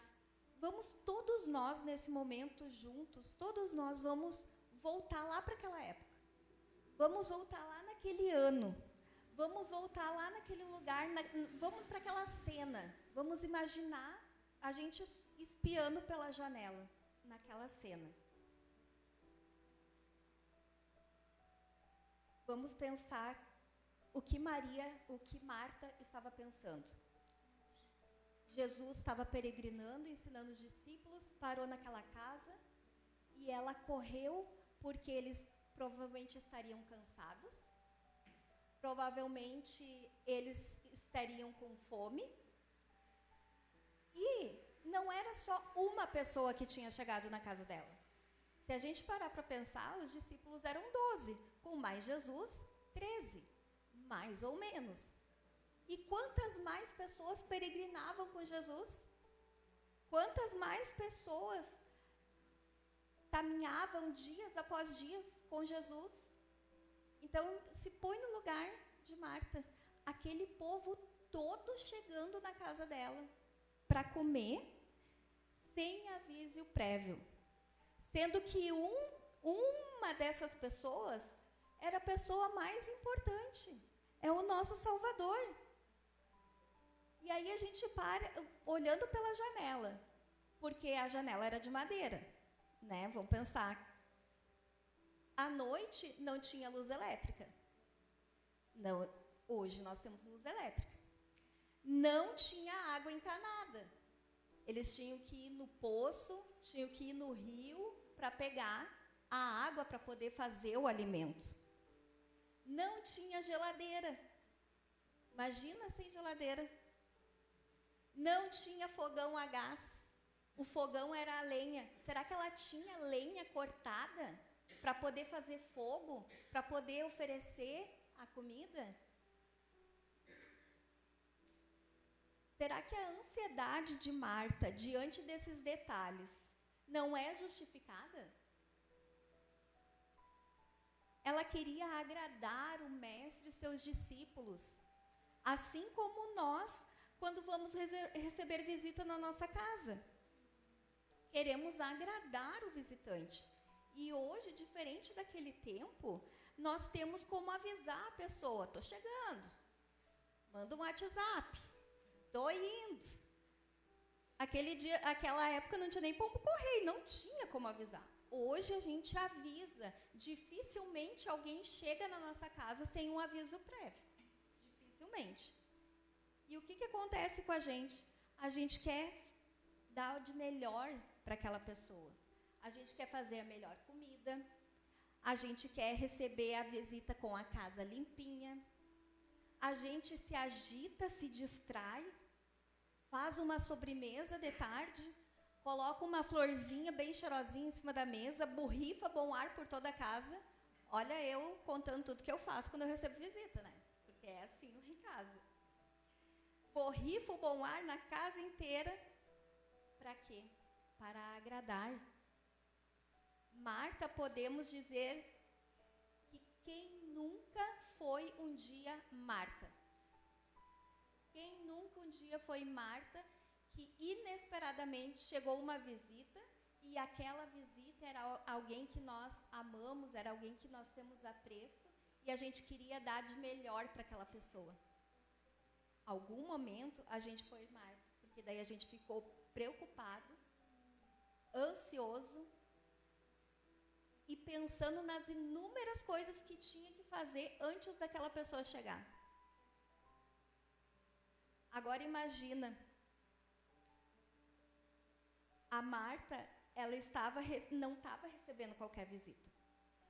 vamos todos nós nesse momento juntos, todos nós vamos voltar lá para aquela época. Vamos voltar lá naquele ano. Vamos voltar lá naquele lugar, vamos para aquela cena. Vamos imaginar a gente espiando pela janela naquela cena. Vamos pensar o que Marta estava pensando. Jesus estava peregrinando, ensinando os discípulos, parou naquela casa e ela correu porque eles provavelmente estariam cansados, provavelmente eles estariam com fome. E não era só uma pessoa que tinha chegado na casa dela. Se a gente parar para pensar, os discípulos eram 12, com mais Jesus, 13, mais ou menos. E quantas mais pessoas peregrinavam com Jesus? Quantas mais pessoas caminhavam dias após dias com Jesus? Então, se põe no lugar de Marta, aquele povo todo chegando na casa dela para comer, sem aviso prévio. Sendo que uma dessas pessoas era a pessoa mais importante, é o nosso Salvador. E aí a gente para olhando pela janela, porque a janela era de madeira, né? Vamos pensar. À noite não tinha luz elétrica. Não, hoje nós temos luz elétrica. Não tinha água encanada. Eles tinham que ir no poço, tinham que ir no rio para pegar a água para poder fazer o alimento. Não tinha geladeira. Imagina sem geladeira. Não tinha fogão a gás. O fogão era a lenha. Será que ela tinha lenha cortada para poder fazer fogo, para poder oferecer a comida? Será que a ansiedade de Marta diante desses detalhes não é justificada? Ela queria agradar o mestre e seus discípulos, assim como nós, quando vamos receber visita na nossa casa. Queremos agradar o visitante. E hoje, diferente daquele tempo, nós temos como avisar a pessoa: estou chegando, manda um WhatsApp, estou indo. Aquela época não tinha nem pombo correio, não tinha como avisar. Hoje a gente avisa. Dificilmente alguém chega na nossa casa sem um aviso prévio. Dificilmente. E o que acontece com a gente? A gente quer dar o de melhor para aquela pessoa. A gente quer fazer a melhor comida. A gente quer receber a visita com a casa limpinha. A gente se agita, se distrai, faz uma sobremesa de tarde, coloca uma florzinha bem cheirosinha em cima da mesa, borrifa bom ar por toda a casa. Olha, eu contando tudo que eu faço quando eu recebo visita, né? Porque é assim lá em casa. Borrifa o bom ar na casa inteira. Para quê? Para agradar. Marta, podemos dizer que quem nunca foi um dia Marta? Quem nunca um dia foi Marta, que inesperadamente chegou uma visita, e aquela visita era alguém que nós amamos, era alguém que nós temos apreço, e a gente queria dar de melhor para aquela pessoa. Algum momento a gente foi Marta, porque daí a gente ficou preocupado, ansioso, e pensando nas inúmeras coisas que tinha que fazer antes daquela pessoa chegar. Agora imagina, a Marta, ela não estava recebendo qualquer visita.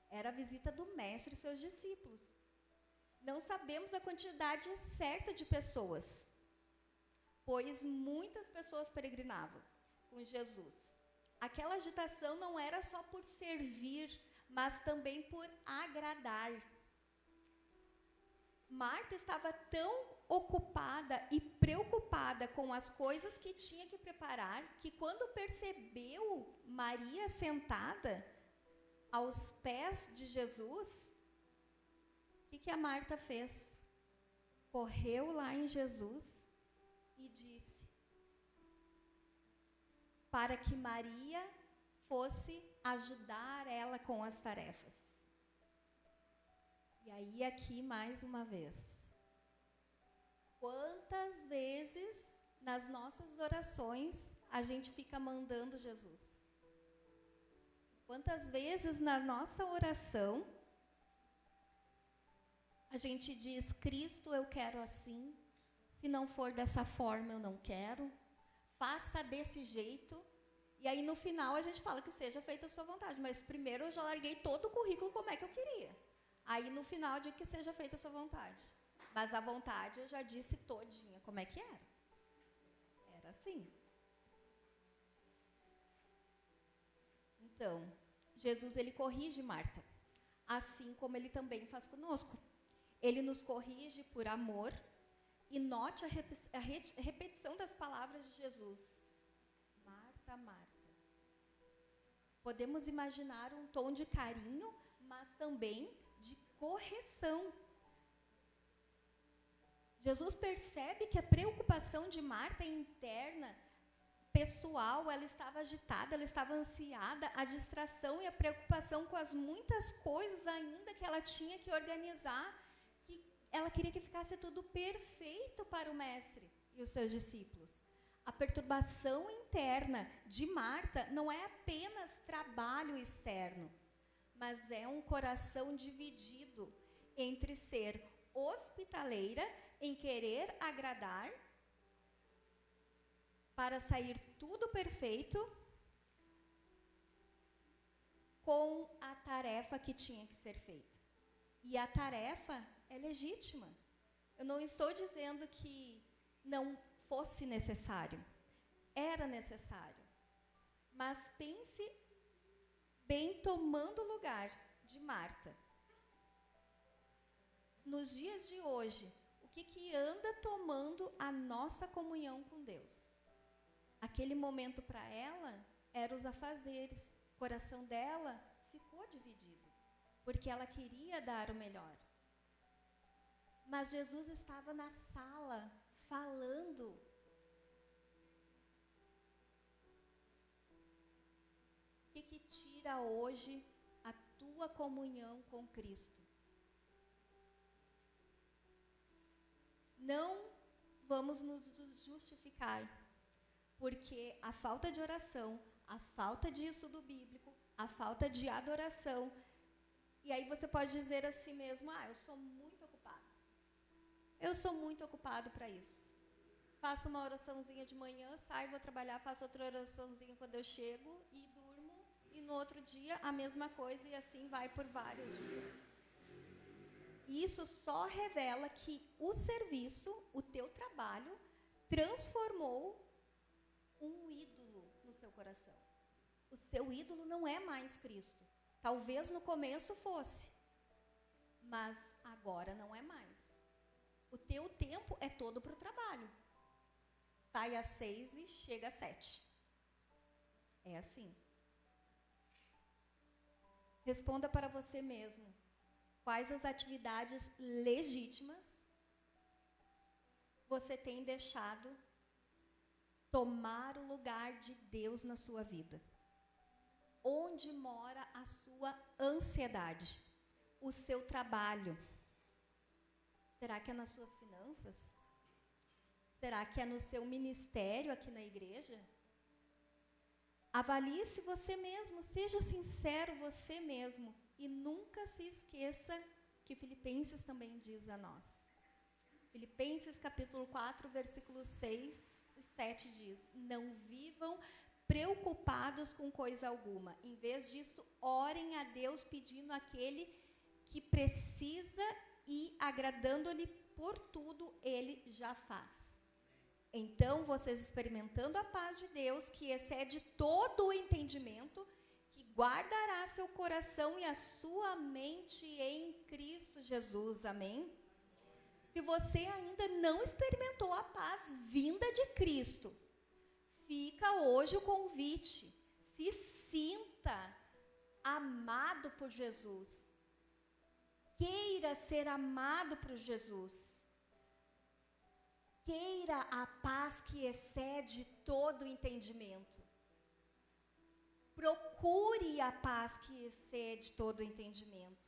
Era a visita do mestre e seus discípulos. Não sabemos a quantidade certa de pessoas, pois muitas pessoas peregrinavam com Jesus. Aquela agitação não era só por servir, mas também por agradar. Marta estava tão ocupada e preocupada com as coisas que tinha que preparar, que quando percebeu Maria sentada aos pés de Jesus, o que a Marta fez? Correu lá em Jesus e disse para que Maria fosse ajudar ela com as tarefas. E aí, aqui, mais uma vez, quantas vezes nas nossas orações a gente fica mandando Jesus? Quantas vezes na nossa oração a gente diz: Cristo, eu quero assim, se não for dessa forma eu não quero, faça desse jeito. E aí no final a gente fala que seja feita a sua vontade, mas primeiro eu já larguei todo o currículo como é que eu queria. Aí no final eu digo que seja feita a sua vontade. Mas a vontade eu já disse todinha como é que era. Era assim. Então, Jesus, ele corrige Marta, assim como ele também faz conosco. Ele nos corrige por amor, e note a repetição das palavras de Jesus. Marta, Marta. Podemos imaginar um tom de carinho, mas também de correção. Jesus percebe que a preocupação de Marta interna, pessoal, ela estava agitada, ela estava ansiada, a distração e a preocupação com as muitas coisas ainda que ela tinha que organizar, que ela queria que ficasse tudo perfeito para o mestre e os seus discípulos. A perturbação interna de Marta não é apenas trabalho externo, mas é um coração dividido entre ser hospitaleira em querer agradar, para sair tudo perfeito, com a tarefa que tinha que ser feita. E a tarefa é legítima. Eu não estou dizendo que não fosse necessário. Era necessário. Mas pense bem tomando o lugar de Marta. Nos dias de hoje, o que anda tomando a nossa comunhão com Deus? Aquele momento para ela eram os afazeres. O coração dela ficou dividido, porque ela queria dar o melhor. Mas Jesus estava na sala, falando. O que tira hoje a tua comunhão com Cristo? Não vamos nos justificar, porque a falta de oração, a falta de estudo bíblico, a falta de adoração, e aí você pode dizer a si mesmo, eu sou muito ocupado. Eu sou muito ocupado para isso. Faço uma oraçãozinha de manhã, saio, vou trabalhar, faço outra oraçãozinha quando eu chego e durmo, e no outro dia a mesma coisa, e assim vai por vários dias. Isso só revela que o serviço, o teu trabalho, transformou um ídolo no seu coração. O seu ídolo não é mais Cristo. Talvez no começo fosse, mas agora não é mais. O teu tempo é todo para o trabalho. Sai às 6 e chega às 7. É assim. Responda para você mesmo. Quais as atividades legítimas você tem deixado tomar o lugar de Deus na sua vida? Onde mora a sua ansiedade? O seu trabalho? Será que é nas suas finanças? Será que é no seu ministério aqui na igreja? Avalie-se você mesmo, seja sincero você mesmo e nunca se esqueça que Filipenses também diz a nós. Filipenses capítulo 4, versículos 6 e 7 diz: não vivam preocupados com coisa alguma. Em vez disso, orem a Deus pedindo aquele que precisa e agradando-lhe por tudo, ele já faz. Então, vocês experimentando a paz de Deus, que excede todo o entendimento, que guardará seu coração e a sua mente em Cristo Jesus. Amém? Se você ainda não experimentou a paz vinda de Cristo, fica hoje o convite. Se sinta amado por Jesus. Queira ser amado por Jesus. Queira a paz que excede todo o entendimento. Procure a paz que excede todo o entendimento.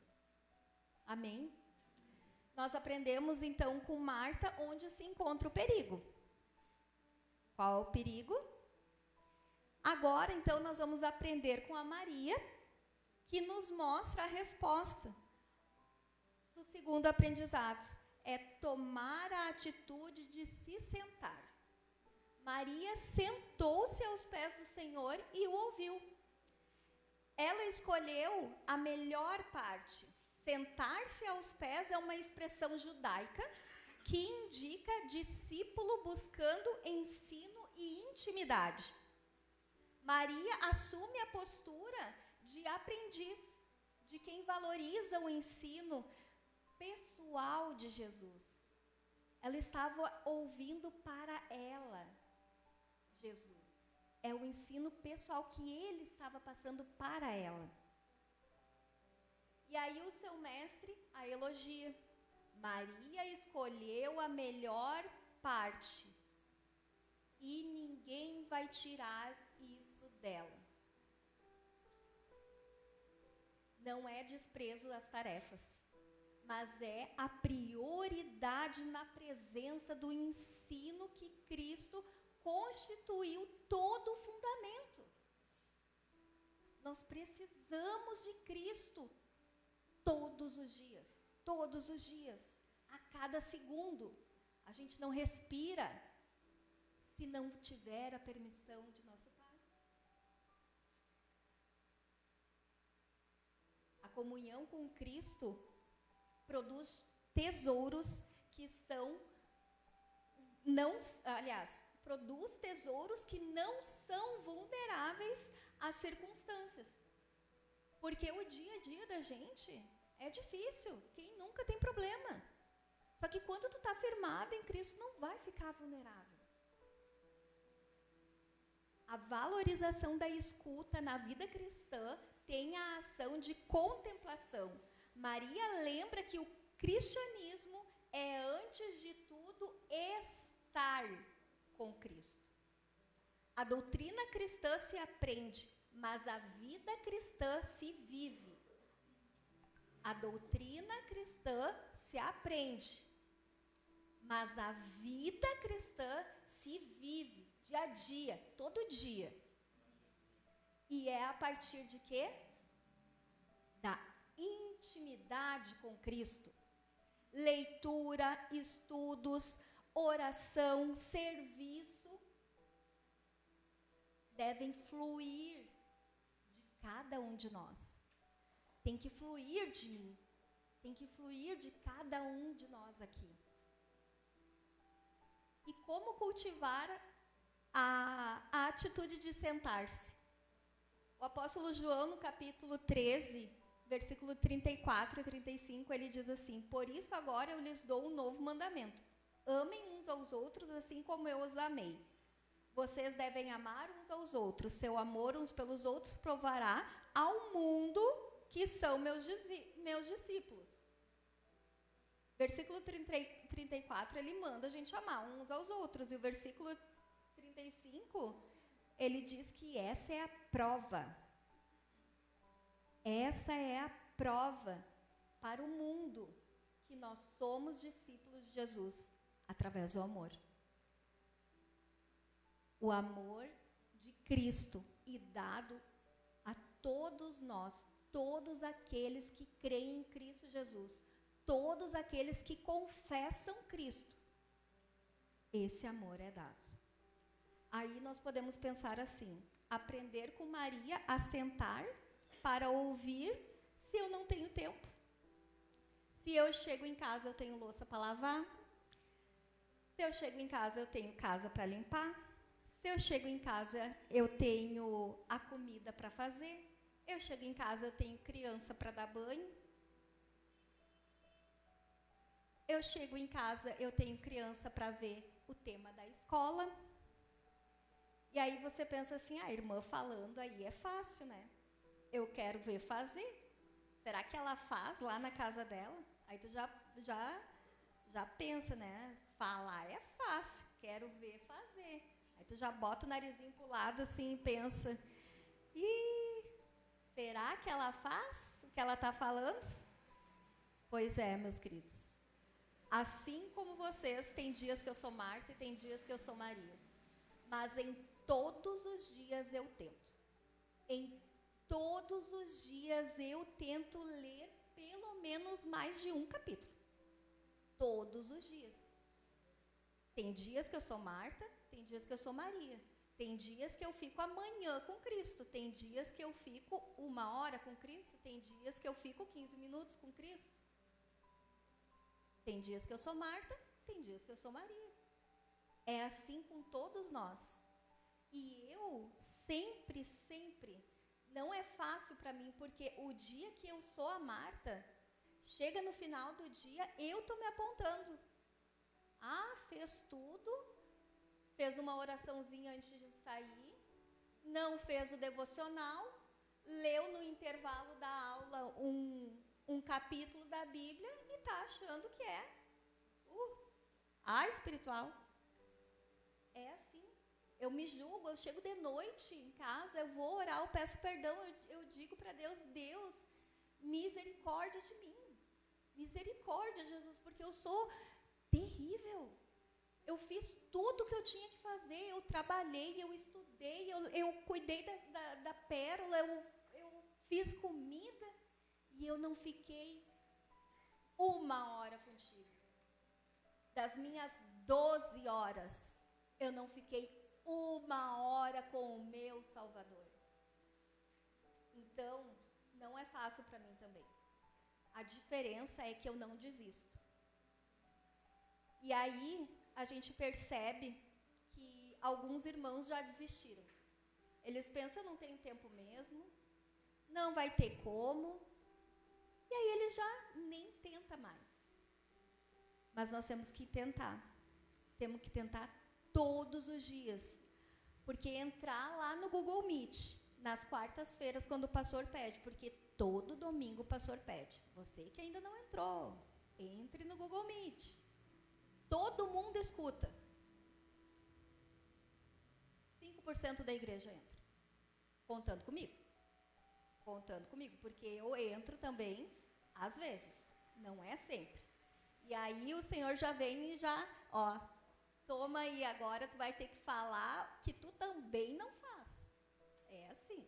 Amém? Nós aprendemos então com Marta onde se encontra o perigo. Qual é o perigo? Agora então nós vamos aprender com a Maria, que nos mostra a resposta do segundo aprendizado. É tomar a atitude de se sentar. Maria sentou-se aos pés do Senhor e o ouviu. Ela escolheu a melhor parte. Sentar-se aos pés é uma expressão judaica que indica discípulo buscando ensino e intimidade. Maria assume a postura de aprendiz, de quem valoriza o ensino pessoal de Jesus. Ela estava ouvindo para ela, Jesus. É o ensino pessoal que ele estava passando para ela. E aí o seu mestre a elogia. Maria escolheu a melhor parte e ninguém vai tirar isso dela. Não é desprezo às tarefas, mas é a prioridade na presença do ensino que Cristo constituiu todo o fundamento. Nós precisamos de Cristo todos os dias, a cada segundo. A gente não respira se não tiver a permissão de nosso Pai. A comunhão com Cristo produz tesouros que são produz tesouros que não são vulneráveis às circunstâncias. Porque o dia a dia da gente é difícil. Quem nunca tem problema? Só que quando tu está firmado em Cristo, não vai ficar vulnerável. A valorização da escuta na vida cristã tem a ação de contemplação. Maria lembra que o cristianismo é, antes de tudo, estar com Cristo. A doutrina cristã se aprende, mas a vida cristã se vive. A doutrina cristã se aprende, mas a vida cristã se vive dia a dia, todo dia. E é a partir de quê? Da intimidade com Cristo. Leitura, estudos, oração, serviço devem fluir de cada um de nós. Tem que fluir de mim. Tem que fluir de cada um de nós aqui. E como cultivar a atitude de sentar-se? O apóstolo João, no capítulo 13, versículo 34 e 35, ele diz assim: por isso agora eu lhes dou um novo mandamento. Amem uns aos outros assim como eu os amei. Vocês devem amar uns aos outros. Seu amor uns pelos outros provará ao mundo que são meus discípulos. Versículo 34, ele manda a gente amar uns aos outros. E o versículo 35, ele diz que essa é a prova. Essa é a prova para o mundo que nós somos discípulos de Jesus, através do amor. O amor de Cristo e dado a todos nós, todos aqueles que creem em Cristo Jesus, todos aqueles que confessam Cristo. Esse amor é dado. Aí nós podemos pensar assim: aprender com Maria a sentar para ouvir, se eu não tenho tempo. Se eu chego em casa, eu tenho louça para lavar. Se eu chego em casa, eu tenho casa para limpar. Se eu chego em casa, eu tenho a comida para fazer. Eu chego em casa, eu tenho criança para dar banho. Eu chego em casa, eu tenho criança para ver o tema da escola. E aí você pensa assim: a irmã falando aí é fácil, né? Eu quero ver fazer. Será que ela faz lá na casa dela? Aí tu já pensa, né? Falar é fácil, quero ver fazer. Aí tu já bota o narizinho pro lado assim e pensa: será que ela faz o que ela está falando? Pois é, meus queridos. Assim como vocês, tem dias que eu sou Marta e tem dias que eu sou Maria. Mas em todos os dias eu tento. Em todos os dias eu tento ler pelo menos mais de um capítulo. Todos os dias. Tem dias que eu sou Marta, tem dias que eu sou Maria. Tem dias que eu fico amanhã com Cristo. Tem dias que eu fico 1 hora com Cristo. Tem dias que eu fico 15 minutos com Cristo. Tem dias que eu sou Marta, tem dias que eu sou Maria. É assim com todos nós. E eu sempre, não é fácil para mim, porque o dia que eu sou a Marta, chega no final do dia, eu estou me apontando. Fez tudo, fez uma oraçãozinha antes de sair, não fez o devocional, leu no intervalo da aula um capítulo da Bíblia e está achando que é espiritual. É assim. Eu me julgo, eu chego de noite em casa, eu vou orar, eu peço perdão, eu digo para Deus: Deus, misericórdia de mim. Misericórdia, Jesus, porque eu sou terrível. Eu fiz tudo o que eu tinha que fazer, eu trabalhei, eu estudei, eu cuidei da pérola, eu fiz comida e eu não fiquei 1 hora contigo. Das minhas 12 horas, eu não fiquei 1 hora com o meu Salvador. Então, não é fácil para mim também. A diferença é que eu não desisto. E aí, a gente percebe que alguns irmãos já desistiram. Eles pensam, não tem tempo mesmo, não vai ter como, e aí ele já nem tenta mais. Mas nós temos que tentar todos os dias, porque entrar lá no Google Meet, nas quartas-feiras, quando o pastor pede, porque todo domingo o pastor pede, você que ainda não entrou, entre no Google Meet. Todo mundo escuta. 5% da igreja entra. Contando comigo, porque eu entro também, às vezes, não é sempre. E aí o Senhor já vem e já, toma aí agora, tu vai ter que falar que tu também não faz. É assim.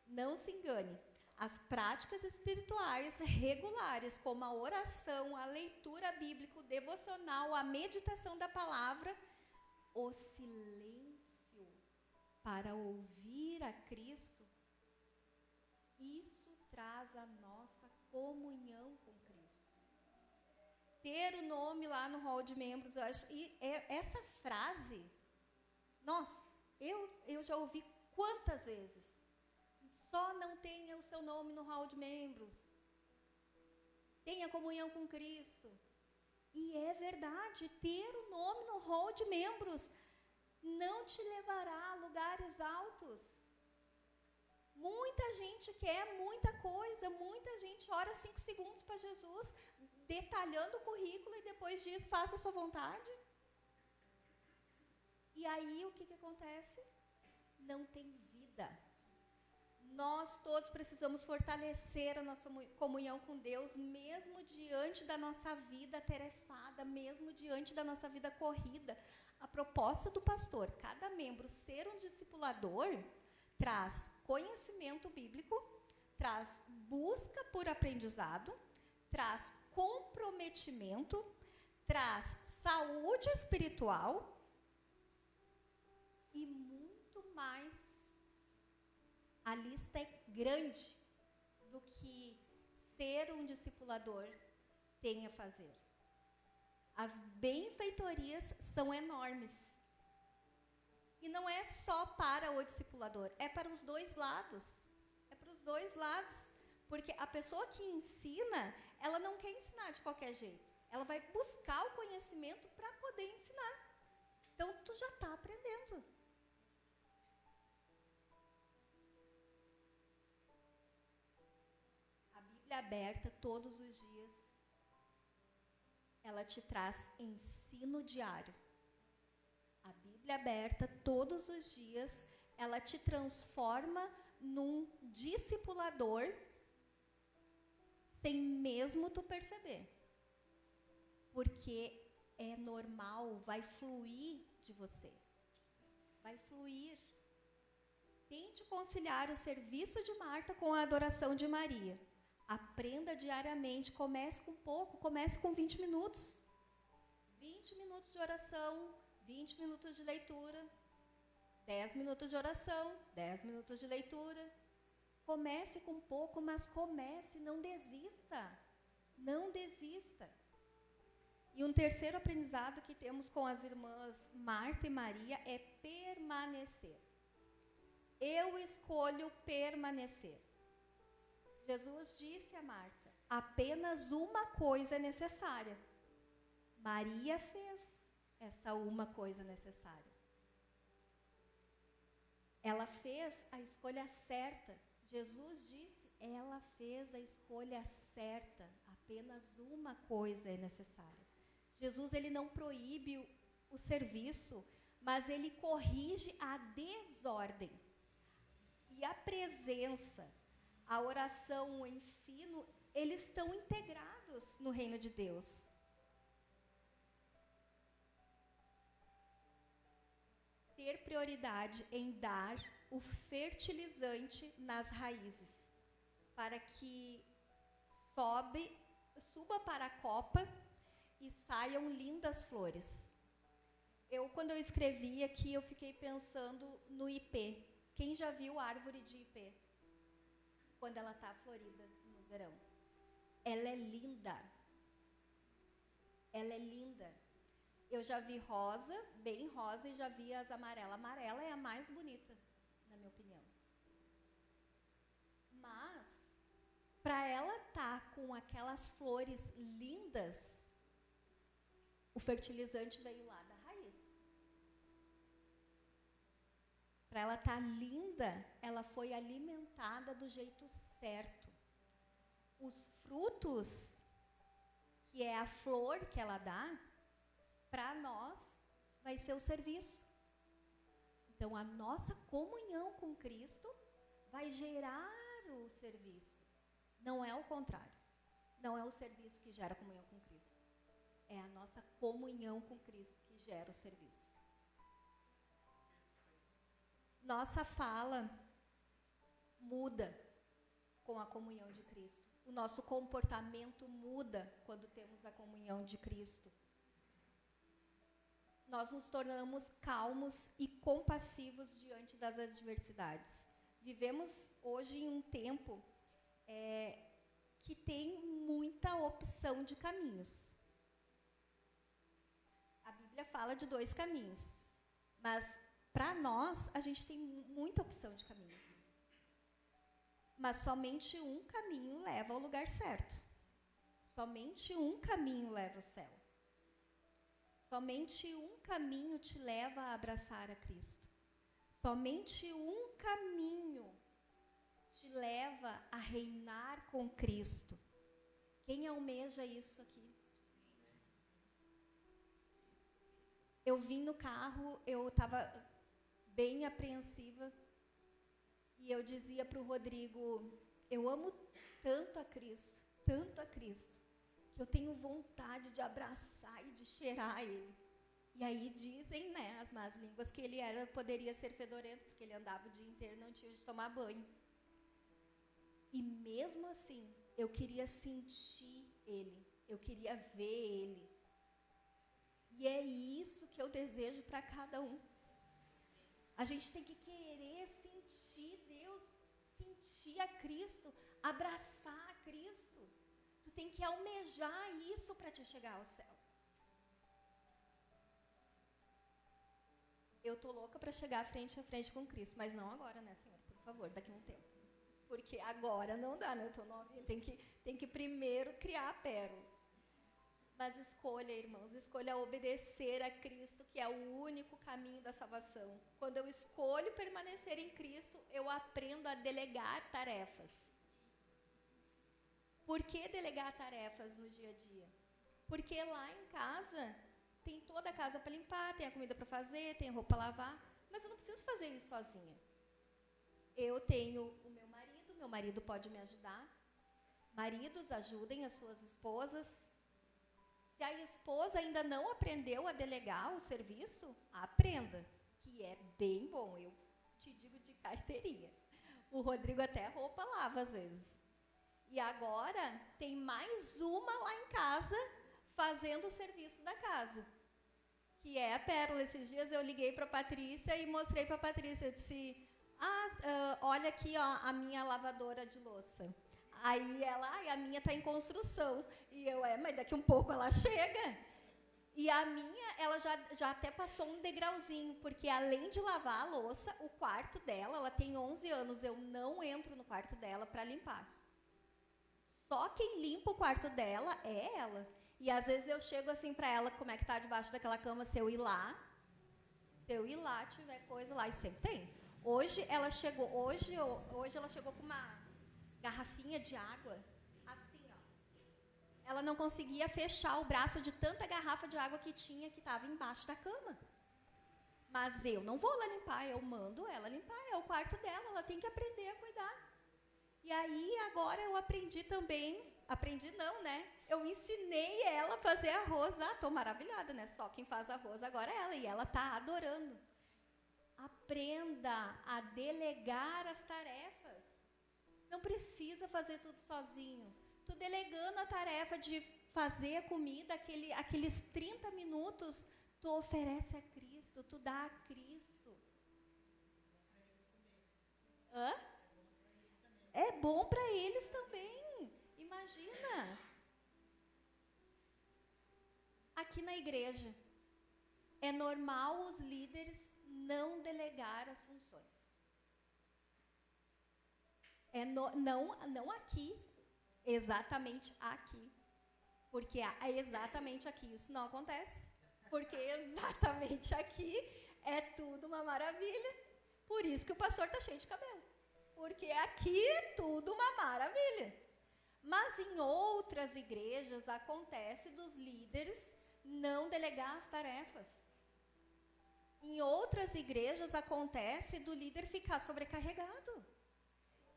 Não se engane. As práticas espirituais regulares, como a oração, a leitura bíblica, o devocional, a meditação da palavra, o silêncio para ouvir a Cristo, isso traz a nossa comunhão com Cristo. Ter o nome lá no hall de membros, eu acho, essa frase, nossa, eu já ouvi quantas vezes. Só não tenha o seu nome no hall de membros. Tenha comunhão com Cristo. E é verdade, ter o nome no hall de membros não te levará a lugares altos. Muita gente quer muita coisa, muita gente ora 5 segundos para Jesus, detalhando o currículo e depois diz, faça a sua vontade. E aí o que acontece? Não tem vida. Nós todos precisamos fortalecer a nossa comunhão com Deus, mesmo diante da nossa vida atarefada, mesmo diante da nossa vida corrida. A proposta do pastor, cada membro ser um discipulador, traz conhecimento bíblico, traz busca por aprendizado, traz comprometimento, traz saúde espiritual e muito mais. A lista é grande do que ser um discipulador tem a fazer. As benfeitorias são enormes. E não é só para o discipulador, é para os dois lados. É para os dois lados. Porque a pessoa que ensina, ela não quer ensinar de qualquer jeito. Ela vai buscar o conhecimento para poder ensinar. Então, tu já está aprendendo. A Bíblia aberta todos os dias, ela te traz ensino diário. A Bíblia aberta todos os dias, ela te transforma num discipulador sem mesmo tu perceber. Porque é normal, vai fluir de você. Vai fluir. Tente conciliar o serviço de Marta com a adoração de Maria. Aprenda diariamente, comece com pouco, comece com 20 minutos. 20 minutos de oração, 20 minutos de leitura, 10 minutos de oração, 10 minutos de leitura. Comece com pouco, mas comece, não desista. Não desista. E um terceiro aprendizado que temos com as irmãs Marta e Maria é permanecer. Eu escolho permanecer. Jesus disse a Marta, apenas uma coisa é necessária. Maria fez essa uma coisa necessária. Ela fez a escolha certa. Jesus disse, ela fez a escolha certa. Apenas uma coisa é necessária. Jesus, ele não proíbe o serviço, mas ele corrige a desordem. E a presença, a oração, o ensino, eles estão integrados no reino de Deus. Ter prioridade em dar o fertilizante nas raízes, para que suba para a copa e saiam lindas flores. Quando eu escrevi aqui, eu fiquei pensando no ipê. Quem já viu árvore de ipê? Quando ela está florida no verão. Ela é linda. Ela é linda. Eu já vi rosa, bem rosa, e já vi as amarelas. A amarela é a mais bonita, na minha opinião. Mas, para ela estar com aquelas flores lindas, o fertilizante veio lá da raiz. Para ela estar linda, ela foi alimentada do jeito certo. Os frutos, que é a flor que ela dá, para nós vai ser o serviço. Então, a nossa comunhão com Cristo vai gerar o serviço. Não é o contrário. Não é o serviço que gera comunhão com Cristo. É a nossa comunhão com Cristo que gera o serviço. Nossa fala muda com a comunhão de Cristo. O nosso comportamento muda quando temos a comunhão de Cristo. Nós nos tornamos calmos e compassivos diante das adversidades. Vivemos hoje em um tempo que tem muita opção de caminhos. A Bíblia fala de 2 caminhos, mas para nós a gente tem muita opção de caminho. Mas somente um caminho leva ao lugar certo. Somente um caminho leva ao céu. Somente um caminho te leva a abraçar a Cristo. Somente um caminho te leva a reinar com Cristo. Quem almeja isso aqui? Eu vim no carro, eu estava bem apreensiva, e eu dizia para o Rodrigo, eu amo tanto a Cristo, que eu tenho vontade de abraçar e de cheirar Ele. E aí dizem, né, as más línguas, que ele poderia ser fedorento, porque ele andava o dia inteiro e não tinha de tomar banho. E mesmo assim, eu queria sentir Ele, eu queria ver Ele. E é isso que eu desejo para cada um. A gente tem que querer sentir Deus, sentir a Cristo, abraçar a Cristo. Tu tem que almejar isso para te chegar ao céu. Eu tô louca para chegar frente a frente com Cristo, mas não agora, né, Senhor? Por favor, daqui a um tempo. Porque agora não dá, né? Eu tô novinha, tem que primeiro criar a pérola. Mas escolha, irmãos, escolha obedecer a Cristo, que é o único caminho da salvação. Quando eu escolho permanecer em Cristo, eu aprendo a delegar tarefas. Por que delegar tarefas no dia a dia? Porque lá em casa tem toda a casa para limpar, tem a comida para fazer, tem roupa para lavar, mas eu não preciso fazer isso sozinha. Eu tenho o meu marido pode me ajudar. Maridos, ajudem as suas esposas. Se a esposa ainda não aprendeu a delegar o serviço, aprenda, que é bem bom, eu te digo de carteirinha. O Rodrigo até roupa lava às vezes. E agora tem mais uma lá em casa fazendo o serviço da casa, que é a Pérola. Esses dias eu liguei para a Patrícia e mostrei para a Patrícia, eu disse, olha aqui, ó, a minha lavadora de louça. Aí ela, a minha está em construção. E eu, mas daqui um pouco ela chega. E a minha, ela já até passou um degrauzinho, porque além de lavar a louça, o quarto dela, ela tem 11 anos, eu não entro no quarto dela para limpar. Só quem limpa o quarto dela é ela. E às vezes eu chego assim para ela, como é que tá debaixo daquela cama, se eu ir lá, tiver coisa lá, e sempre tem. Hoje ela chegou com uma garrafinha de água, assim, ó. Ela não conseguia fechar o braço de tanta garrafa de água que tinha, que estava embaixo da cama. Mas eu não vou lá limpar, eu mando ela limpar, é o quarto dela, ela tem que aprender a cuidar. E aí, agora eu aprendi não, né? Eu ensinei ela a fazer arroz. Tô maravilhada, né? Só quem faz arroz agora é ela, e ela tá adorando. Aprenda a delegar as tarefas. Não precisa fazer tudo sozinho. Tu delegando a tarefa de fazer a comida, aqueles 30 minutos, tu oferece a Cristo, tu dá a Cristo. Hã? É bom para eles também. Imagina. Aqui na igreja, é normal os líderes não delegar as funções. Não aqui, exatamente aqui, porque é exatamente aqui isso não acontece, porque exatamente aqui é tudo uma maravilha. Por isso que o pastor está cheio de cabelo, porque aqui é tudo uma maravilha. Mas em outras igrejas acontece dos líderes não delegar as tarefas. Em outras igrejas acontece do líder ficar sobrecarregado.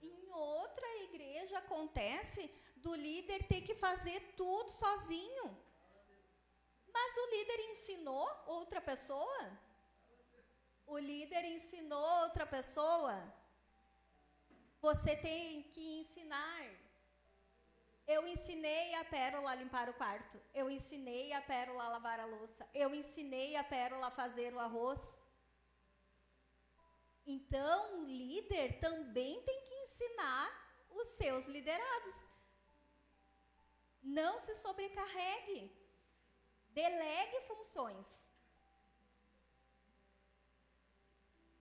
Em outra igreja acontece do líder ter que fazer tudo sozinho. Mas o líder ensinou outra pessoa? O líder ensinou outra pessoa? Você tem que ensinar. Eu ensinei a Pérola a limpar o quarto. Eu ensinei a Pérola a lavar a louça. Eu ensinei a Pérola a fazer o arroz. Então, o líder também tem que ensinar os seus liderados. Não se sobrecarregue. Delegue funções.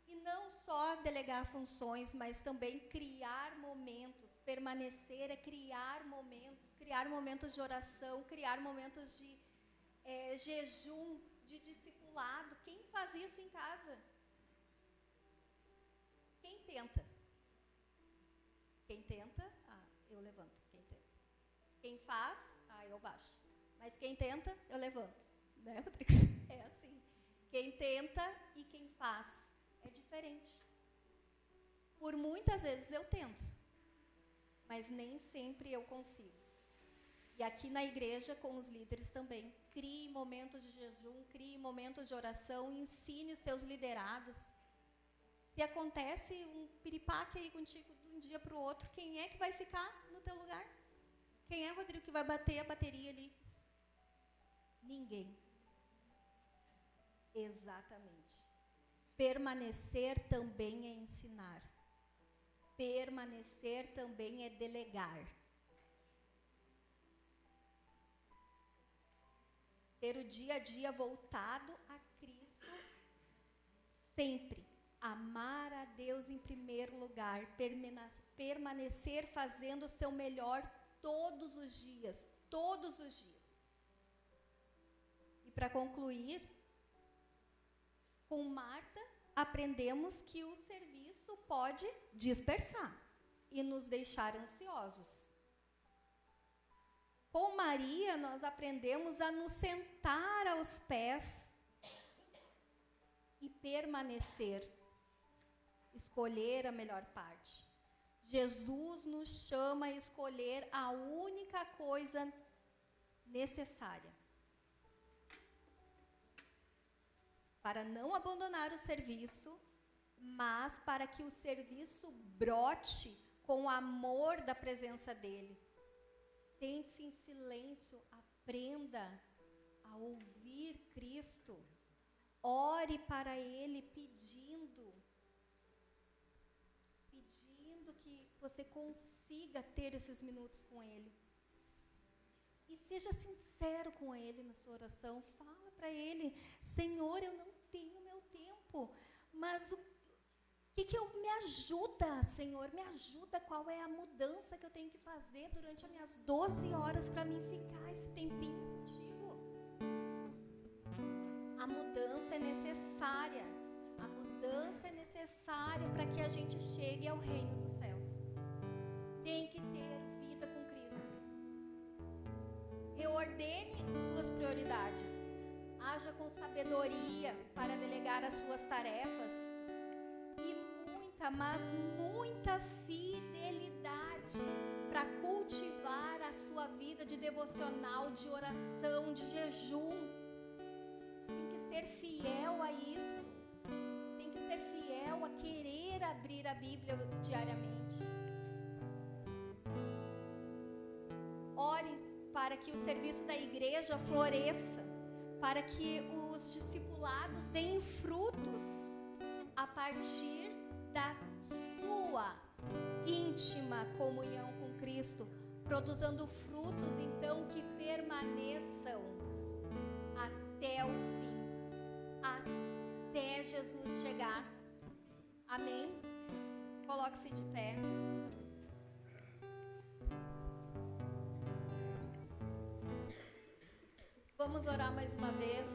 E não só delegar funções, mas também criar momentos. Permanecer é criar momentos de oração, criar momentos de jejum, de discipulado. Quem faz isso em casa? Quem tenta? Quem tenta? Eu levanto. Quem tenta? Quem faz? Eu baixo. Mas quem tenta, eu levanto. Né, Rodrigo? É assim. Quem tenta e quem faz é diferente. Por muitas vezes eu tento, mas nem sempre eu consigo. E aqui na igreja, com os líderes também, crie momentos de jejum, crie momentos de oração, ensine os seus liderados. Se acontece um piripaque aí contigo de um dia para o outro, quem é que vai ficar no teu lugar? Quem é, Rodrigo, que vai bater a bateria ali? Ninguém. Exatamente. Permanecer também é ensinar. Permanecer também é delegar. Ter o dia a dia voltado a Cristo sempre. Amar a Deus em primeiro lugar. Permanecer fazendo o seu melhor todos os dias. Todos os dias. E para concluir, com Marta, aprendemos que o serviço pode dispersar e nos deixar ansiosos. Com Maria, nós aprendemos a nos sentar aos pés e permanecer, escolher a melhor parte. Jesus nos chama a escolher a única coisa necessária para não abandonar o serviço, mas para que o serviço brote com o amor da presença dele. Sente-se em silêncio, aprenda a ouvir Cristo. Ore para Ele pedindo que você consiga ter esses minutos com Ele. E seja sincero com Ele na sua oração. Fala para Ele: Senhor, eu não tenho meu tempo, mas o que eu me ajuda, Senhor? Me ajuda, qual é a mudança que eu tenho que fazer durante as minhas 12 horas para mim ficar esse tempinho contigo? A mudança é necessária. A mudança é necessária para que a gente chegue ao reino dos céus. Tem que ter vida com Cristo. Reordene suas prioridades. Haja com sabedoria para delegar as suas tarefas. Mas muita fidelidade para cultivar a sua vida de devocional, de oração, de jejum. Tem que ser fiel a isso. Tem que ser fiel a querer abrir a Bíblia diariamente. Ore para que o serviço da igreja floresça, para que os discipulados deem frutos a partir da sua íntima comunhão com Cristo, produzindo frutos, então, que permaneçam até o fim. até Jesus chegar. Amém? Coloque-se de pé. Vamos orar mais uma vez.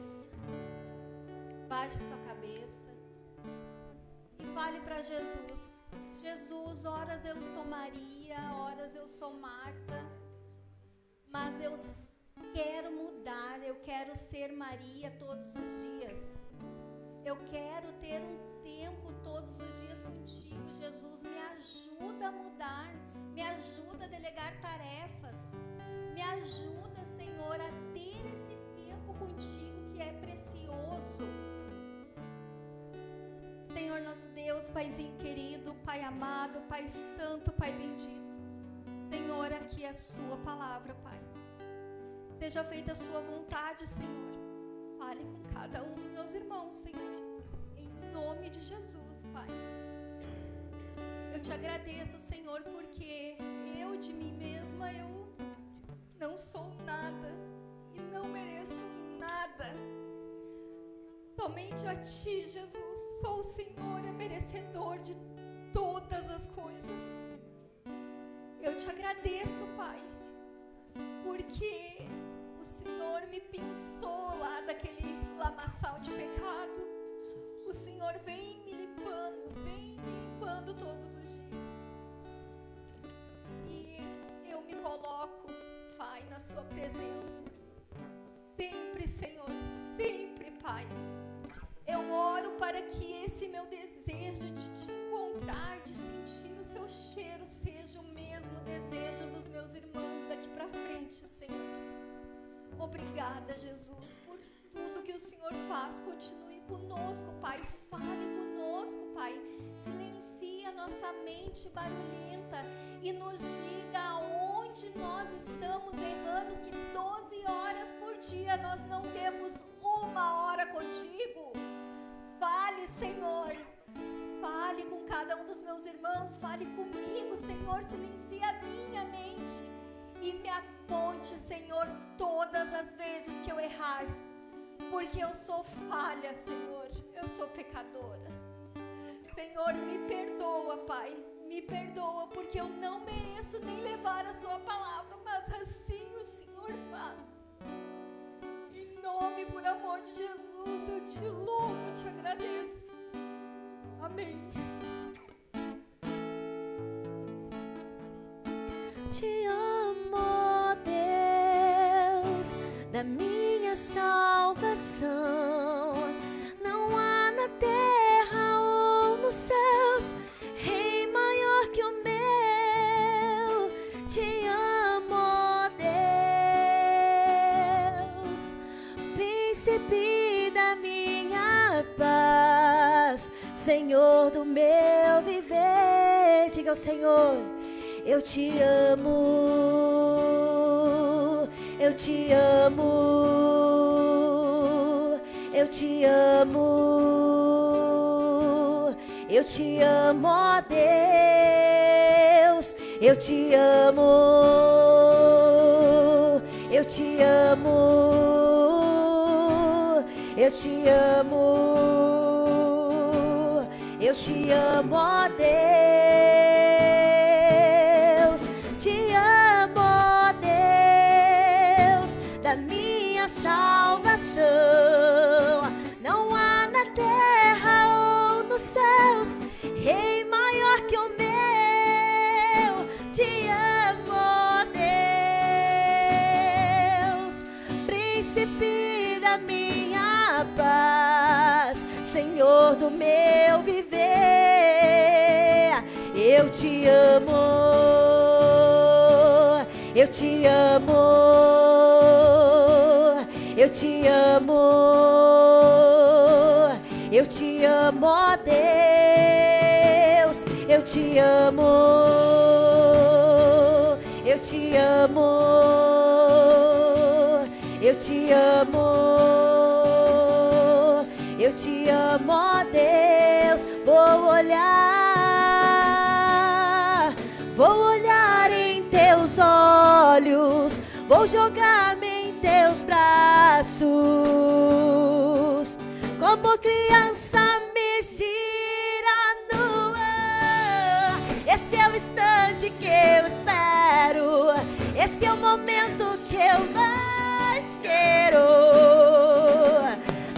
Baixe sua cabeça e fale para Jesus. Jesus, horas eu sou Maria, horas eu sou Marta, mas eu quero mudar, eu quero ser Maria todos os dias. Eu quero ter um tempo todos os dias contigo. Jesus, me ajuda a mudar, me ajuda a delegar tarefas, me ajuda, Senhor, a ter esse tempo contigo que é precioso. Senhor nosso Deus, Paizinho querido, Pai amado, Pai santo, Pai bendito. Senhor, aqui é a sua palavra, Pai. Seja feita a sua vontade, Senhor. Fale com cada um dos meus irmãos, Senhor. Em nome de Jesus, Pai. Eu te agradeço, Senhor, porque eu de mim mesma, eu não sou nada e não mereço nada. Somente a Ti, Jesus, sou o Senhor, é merecedor de todas as coisas. Eu te agradeço, Pai, porque o Senhor me pinçou lá daquele lamaçal de pecado. O Senhor vem me limpando todos os dias. E eu me coloco, Pai, na Sua presença. Sempre, Senhor, sempre, Pai. Eu oro para que esse meu desejo de Te encontrar, de sentir o Seu cheiro, seja o mesmo desejo dos meus irmãos daqui para frente, Senhor. Obrigada, Jesus, por tudo que o Senhor faz. Continue conosco, Pai. Fale conosco, Pai. Silencie a nossa mente barulhenta e nos diga aonde nós estamos errando, que 12 horas por dia nós não temos uma hora contigo. Fale, Senhor. Fale com cada um dos meus irmãos. Fale comigo, Senhor. Silencie a minha mente e me aponte, Senhor, todas as vezes que eu errar, porque eu sou falha, Senhor, eu sou pecadora. Senhor, me perdoa, Pai, me perdoa, porque eu não mereço nem levar a Sua palavra, mas assim o Senhor faz. Em nome, por amor de Jesus, eu Te louvo, Te agradeço. Amém. Te amo, Deus, da minha salvação. Não há na terra ou nos céus Rei maior que o meu. Te amo, Deus, Príncipe da minha paz, Senhor do meu viver. Diga ao Senhor: eu te amo, eu te amo, eu te amo, eu te amo, ó Deus, eu te amo, eu te amo, eu te amo, eu te amo, ó Deus. Te amo, Deus, da minha salvação. Não há na terra ou nos céus Rei maior que o meu. Te amo, Deus, Príncipe da minha paz, Senhor do meu viver. Eu te amo, eu te amo, eu te amo, eu te amo, ó Deus, eu te amo, eu te amo, eu te amo, eu te amo, ó Deus. Vou olhar em teus olhos, vou jogar-me em teus braços, com como criança me gira no ar. Esse é o instante que eu espero, esse é o momento que eu mais quero,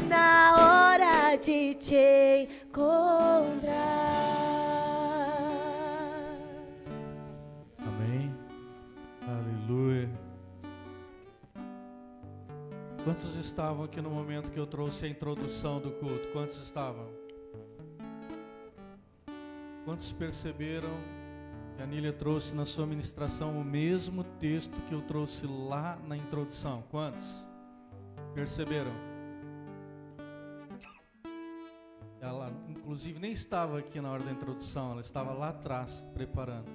na hora de te encontrar. Amém. Aleluia. Quantos estavam aqui no momento que eu trouxe a introdução do culto? Quantos estavam? Quantos perceberam que a Nília trouxe na sua ministração o mesmo texto que eu trouxe lá na introdução? Quantos perceberam? Ela, inclusive, nem estava aqui na hora da introdução, ela estava lá atrás, preparando.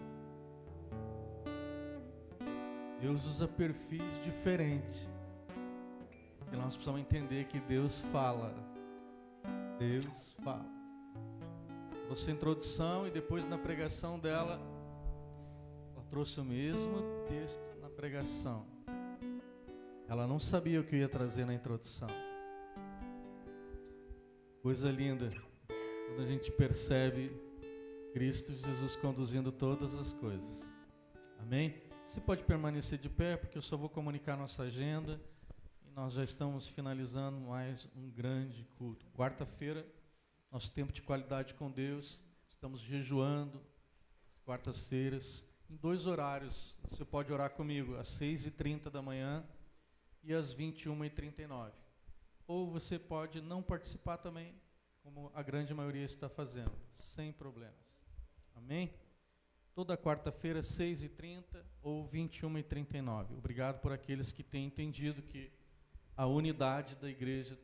Deus usa perfis diferentes. E nós precisamos entender que Deus fala. Deus fala. Trouxe a introdução e depois na pregação dela, ela trouxe o mesmo texto na pregação. Ela não sabia o que eu ia trazer na introdução. Coisa linda, quando a gente percebe Cristo Jesus conduzindo todas as coisas. Amém? Você pode permanecer de pé, porque eu só vou comunicar nossa agenda. Nós já estamos finalizando mais um grande culto. Quarta-feira, nosso tempo de qualidade com Deus. Estamos jejuando, quartas-feiras, em 2 horários. Você pode orar comigo, às 6h30 da manhã e às 21h39. Ou você pode não participar também, como a grande maioria está fazendo, sem problemas. Amém? Toda quarta-feira, 6h30 ou 21h39. Obrigado por aqueles que têm entendido que a unidade da igreja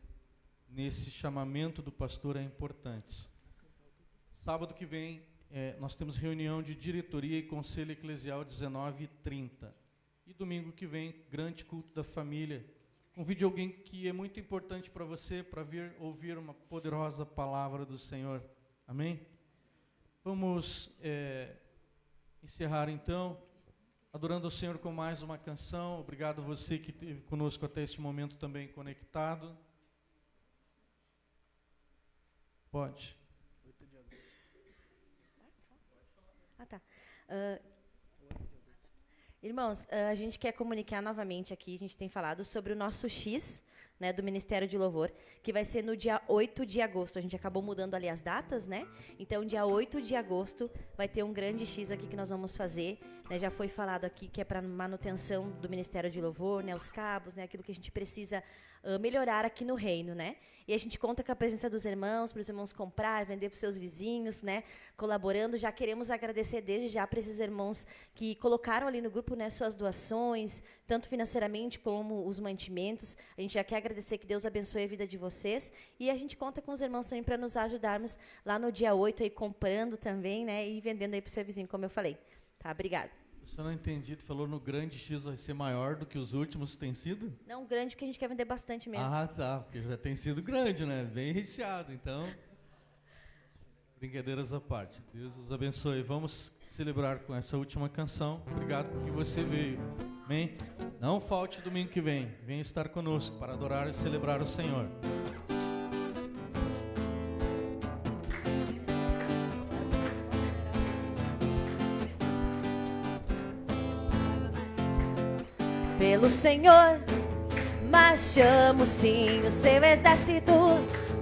nesse chamamento do pastor é importante. Sábado que vem, nós temos reunião de diretoria e conselho eclesial 19h30. E domingo que vem, grande culto da família. Convide alguém que é muito importante para você, para vir ouvir uma poderosa palavra do Senhor. Amém? Vamos encerrar então, adorando ao Senhor com mais uma canção. Obrigado a você que esteve conosco até este momento também conectado. Pode. Tá. Irmãos, a gente quer comunicar novamente aqui, a gente tem falado sobre o nosso X, né, do Ministério de Louvor, que vai ser no dia 8 de agosto. A gente acabou mudando ali as datas, né? Então, dia 8 de agosto vai ter um grande X aqui que nós vamos fazer, né? Já foi falado aqui que é para manutenção do Ministério de Louvor, né? Os cabos, né? Aquilo que a gente precisa melhorar aqui no reino, né? E a gente conta com a presença dos irmãos, para os irmãos comprar, vender para os seus vizinhos, né? Colaborando. Já queremos agradecer desde já para esses irmãos que colocaram ali no grupo, né, suas doações, tanto financeiramente como os mantimentos. A gente já quer agradecer, que Deus abençoe a vida de vocês. E a gente conta com os irmãos também para nos ajudarmos lá no dia 8, aí, comprando também, né? E vendendo aí para o seu vizinho, como eu falei. Tá? Obrigada. Eu não entendi, tu falou no grande X vai ser maior do que os últimos tem sido? Não, grande, porque a gente quer vender bastante mesmo. Ah, tá, porque já tem sido grande, né? Bem recheado, então. Brincadeiras à parte. Deus os abençoe. Vamos celebrar com essa última canção. Obrigado porque você veio. Amém? Não falte domingo que vem. Venha estar conosco para adorar e celebrar o Senhor. Pelo Senhor, marchamos sim, o seu exército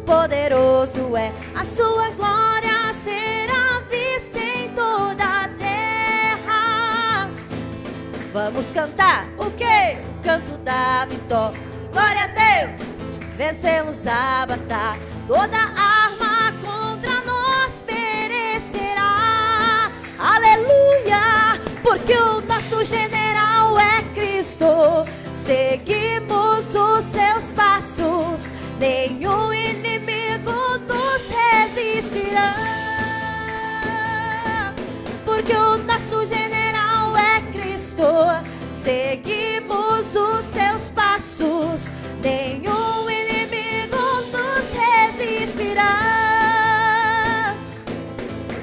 poderoso é. A sua glória será vista em toda a terra. Vamos cantar o quê? O canto da vitória. Glória a Deus, vencemos a batalha. Toda arma contra nós perecerá. Aleluia, porque o nosso general é Cristo. Seguimos os seus passos, nenhum inimigo nos resistirá. Porque o nosso general é Cristo. Seguimos os seus passos, nenhum inimigo nos resistirá.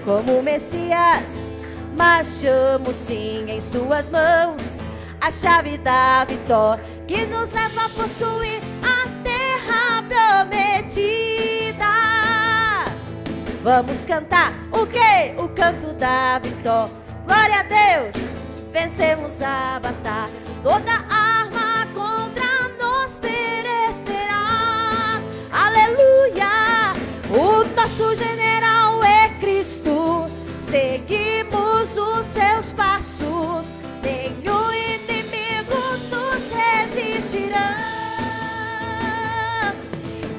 Como o Messias, marchamos sim em suas mãos, a chave da vitória que nos leva a possuir a terra prometida. Vamos cantar o quê? O canto da vitória. Glória a Deus, vencemos a batalha. Toda arma contra nós perecerá. Aleluia, o nosso general é Cristo. Seguimos os seus passos, nenhum inimigo nos resistirá.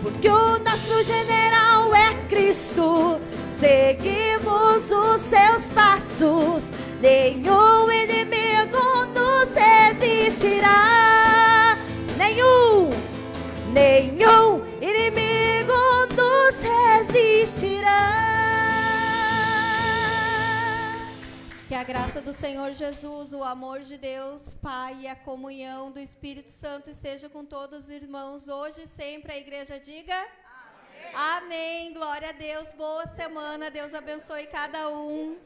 Porque o nosso general é Cristo. Seguimos os seus passos, nenhum inimigo nos resistirá. Nenhum inimigo nos resistirá. Que a graça do Senhor Jesus, o amor de Deus, Pai e a comunhão do Espírito Santo esteja com todos os irmãos hoje e sempre. A igreja diga amém. Amém. Glória a Deus. Boa semana. Deus abençoe cada um.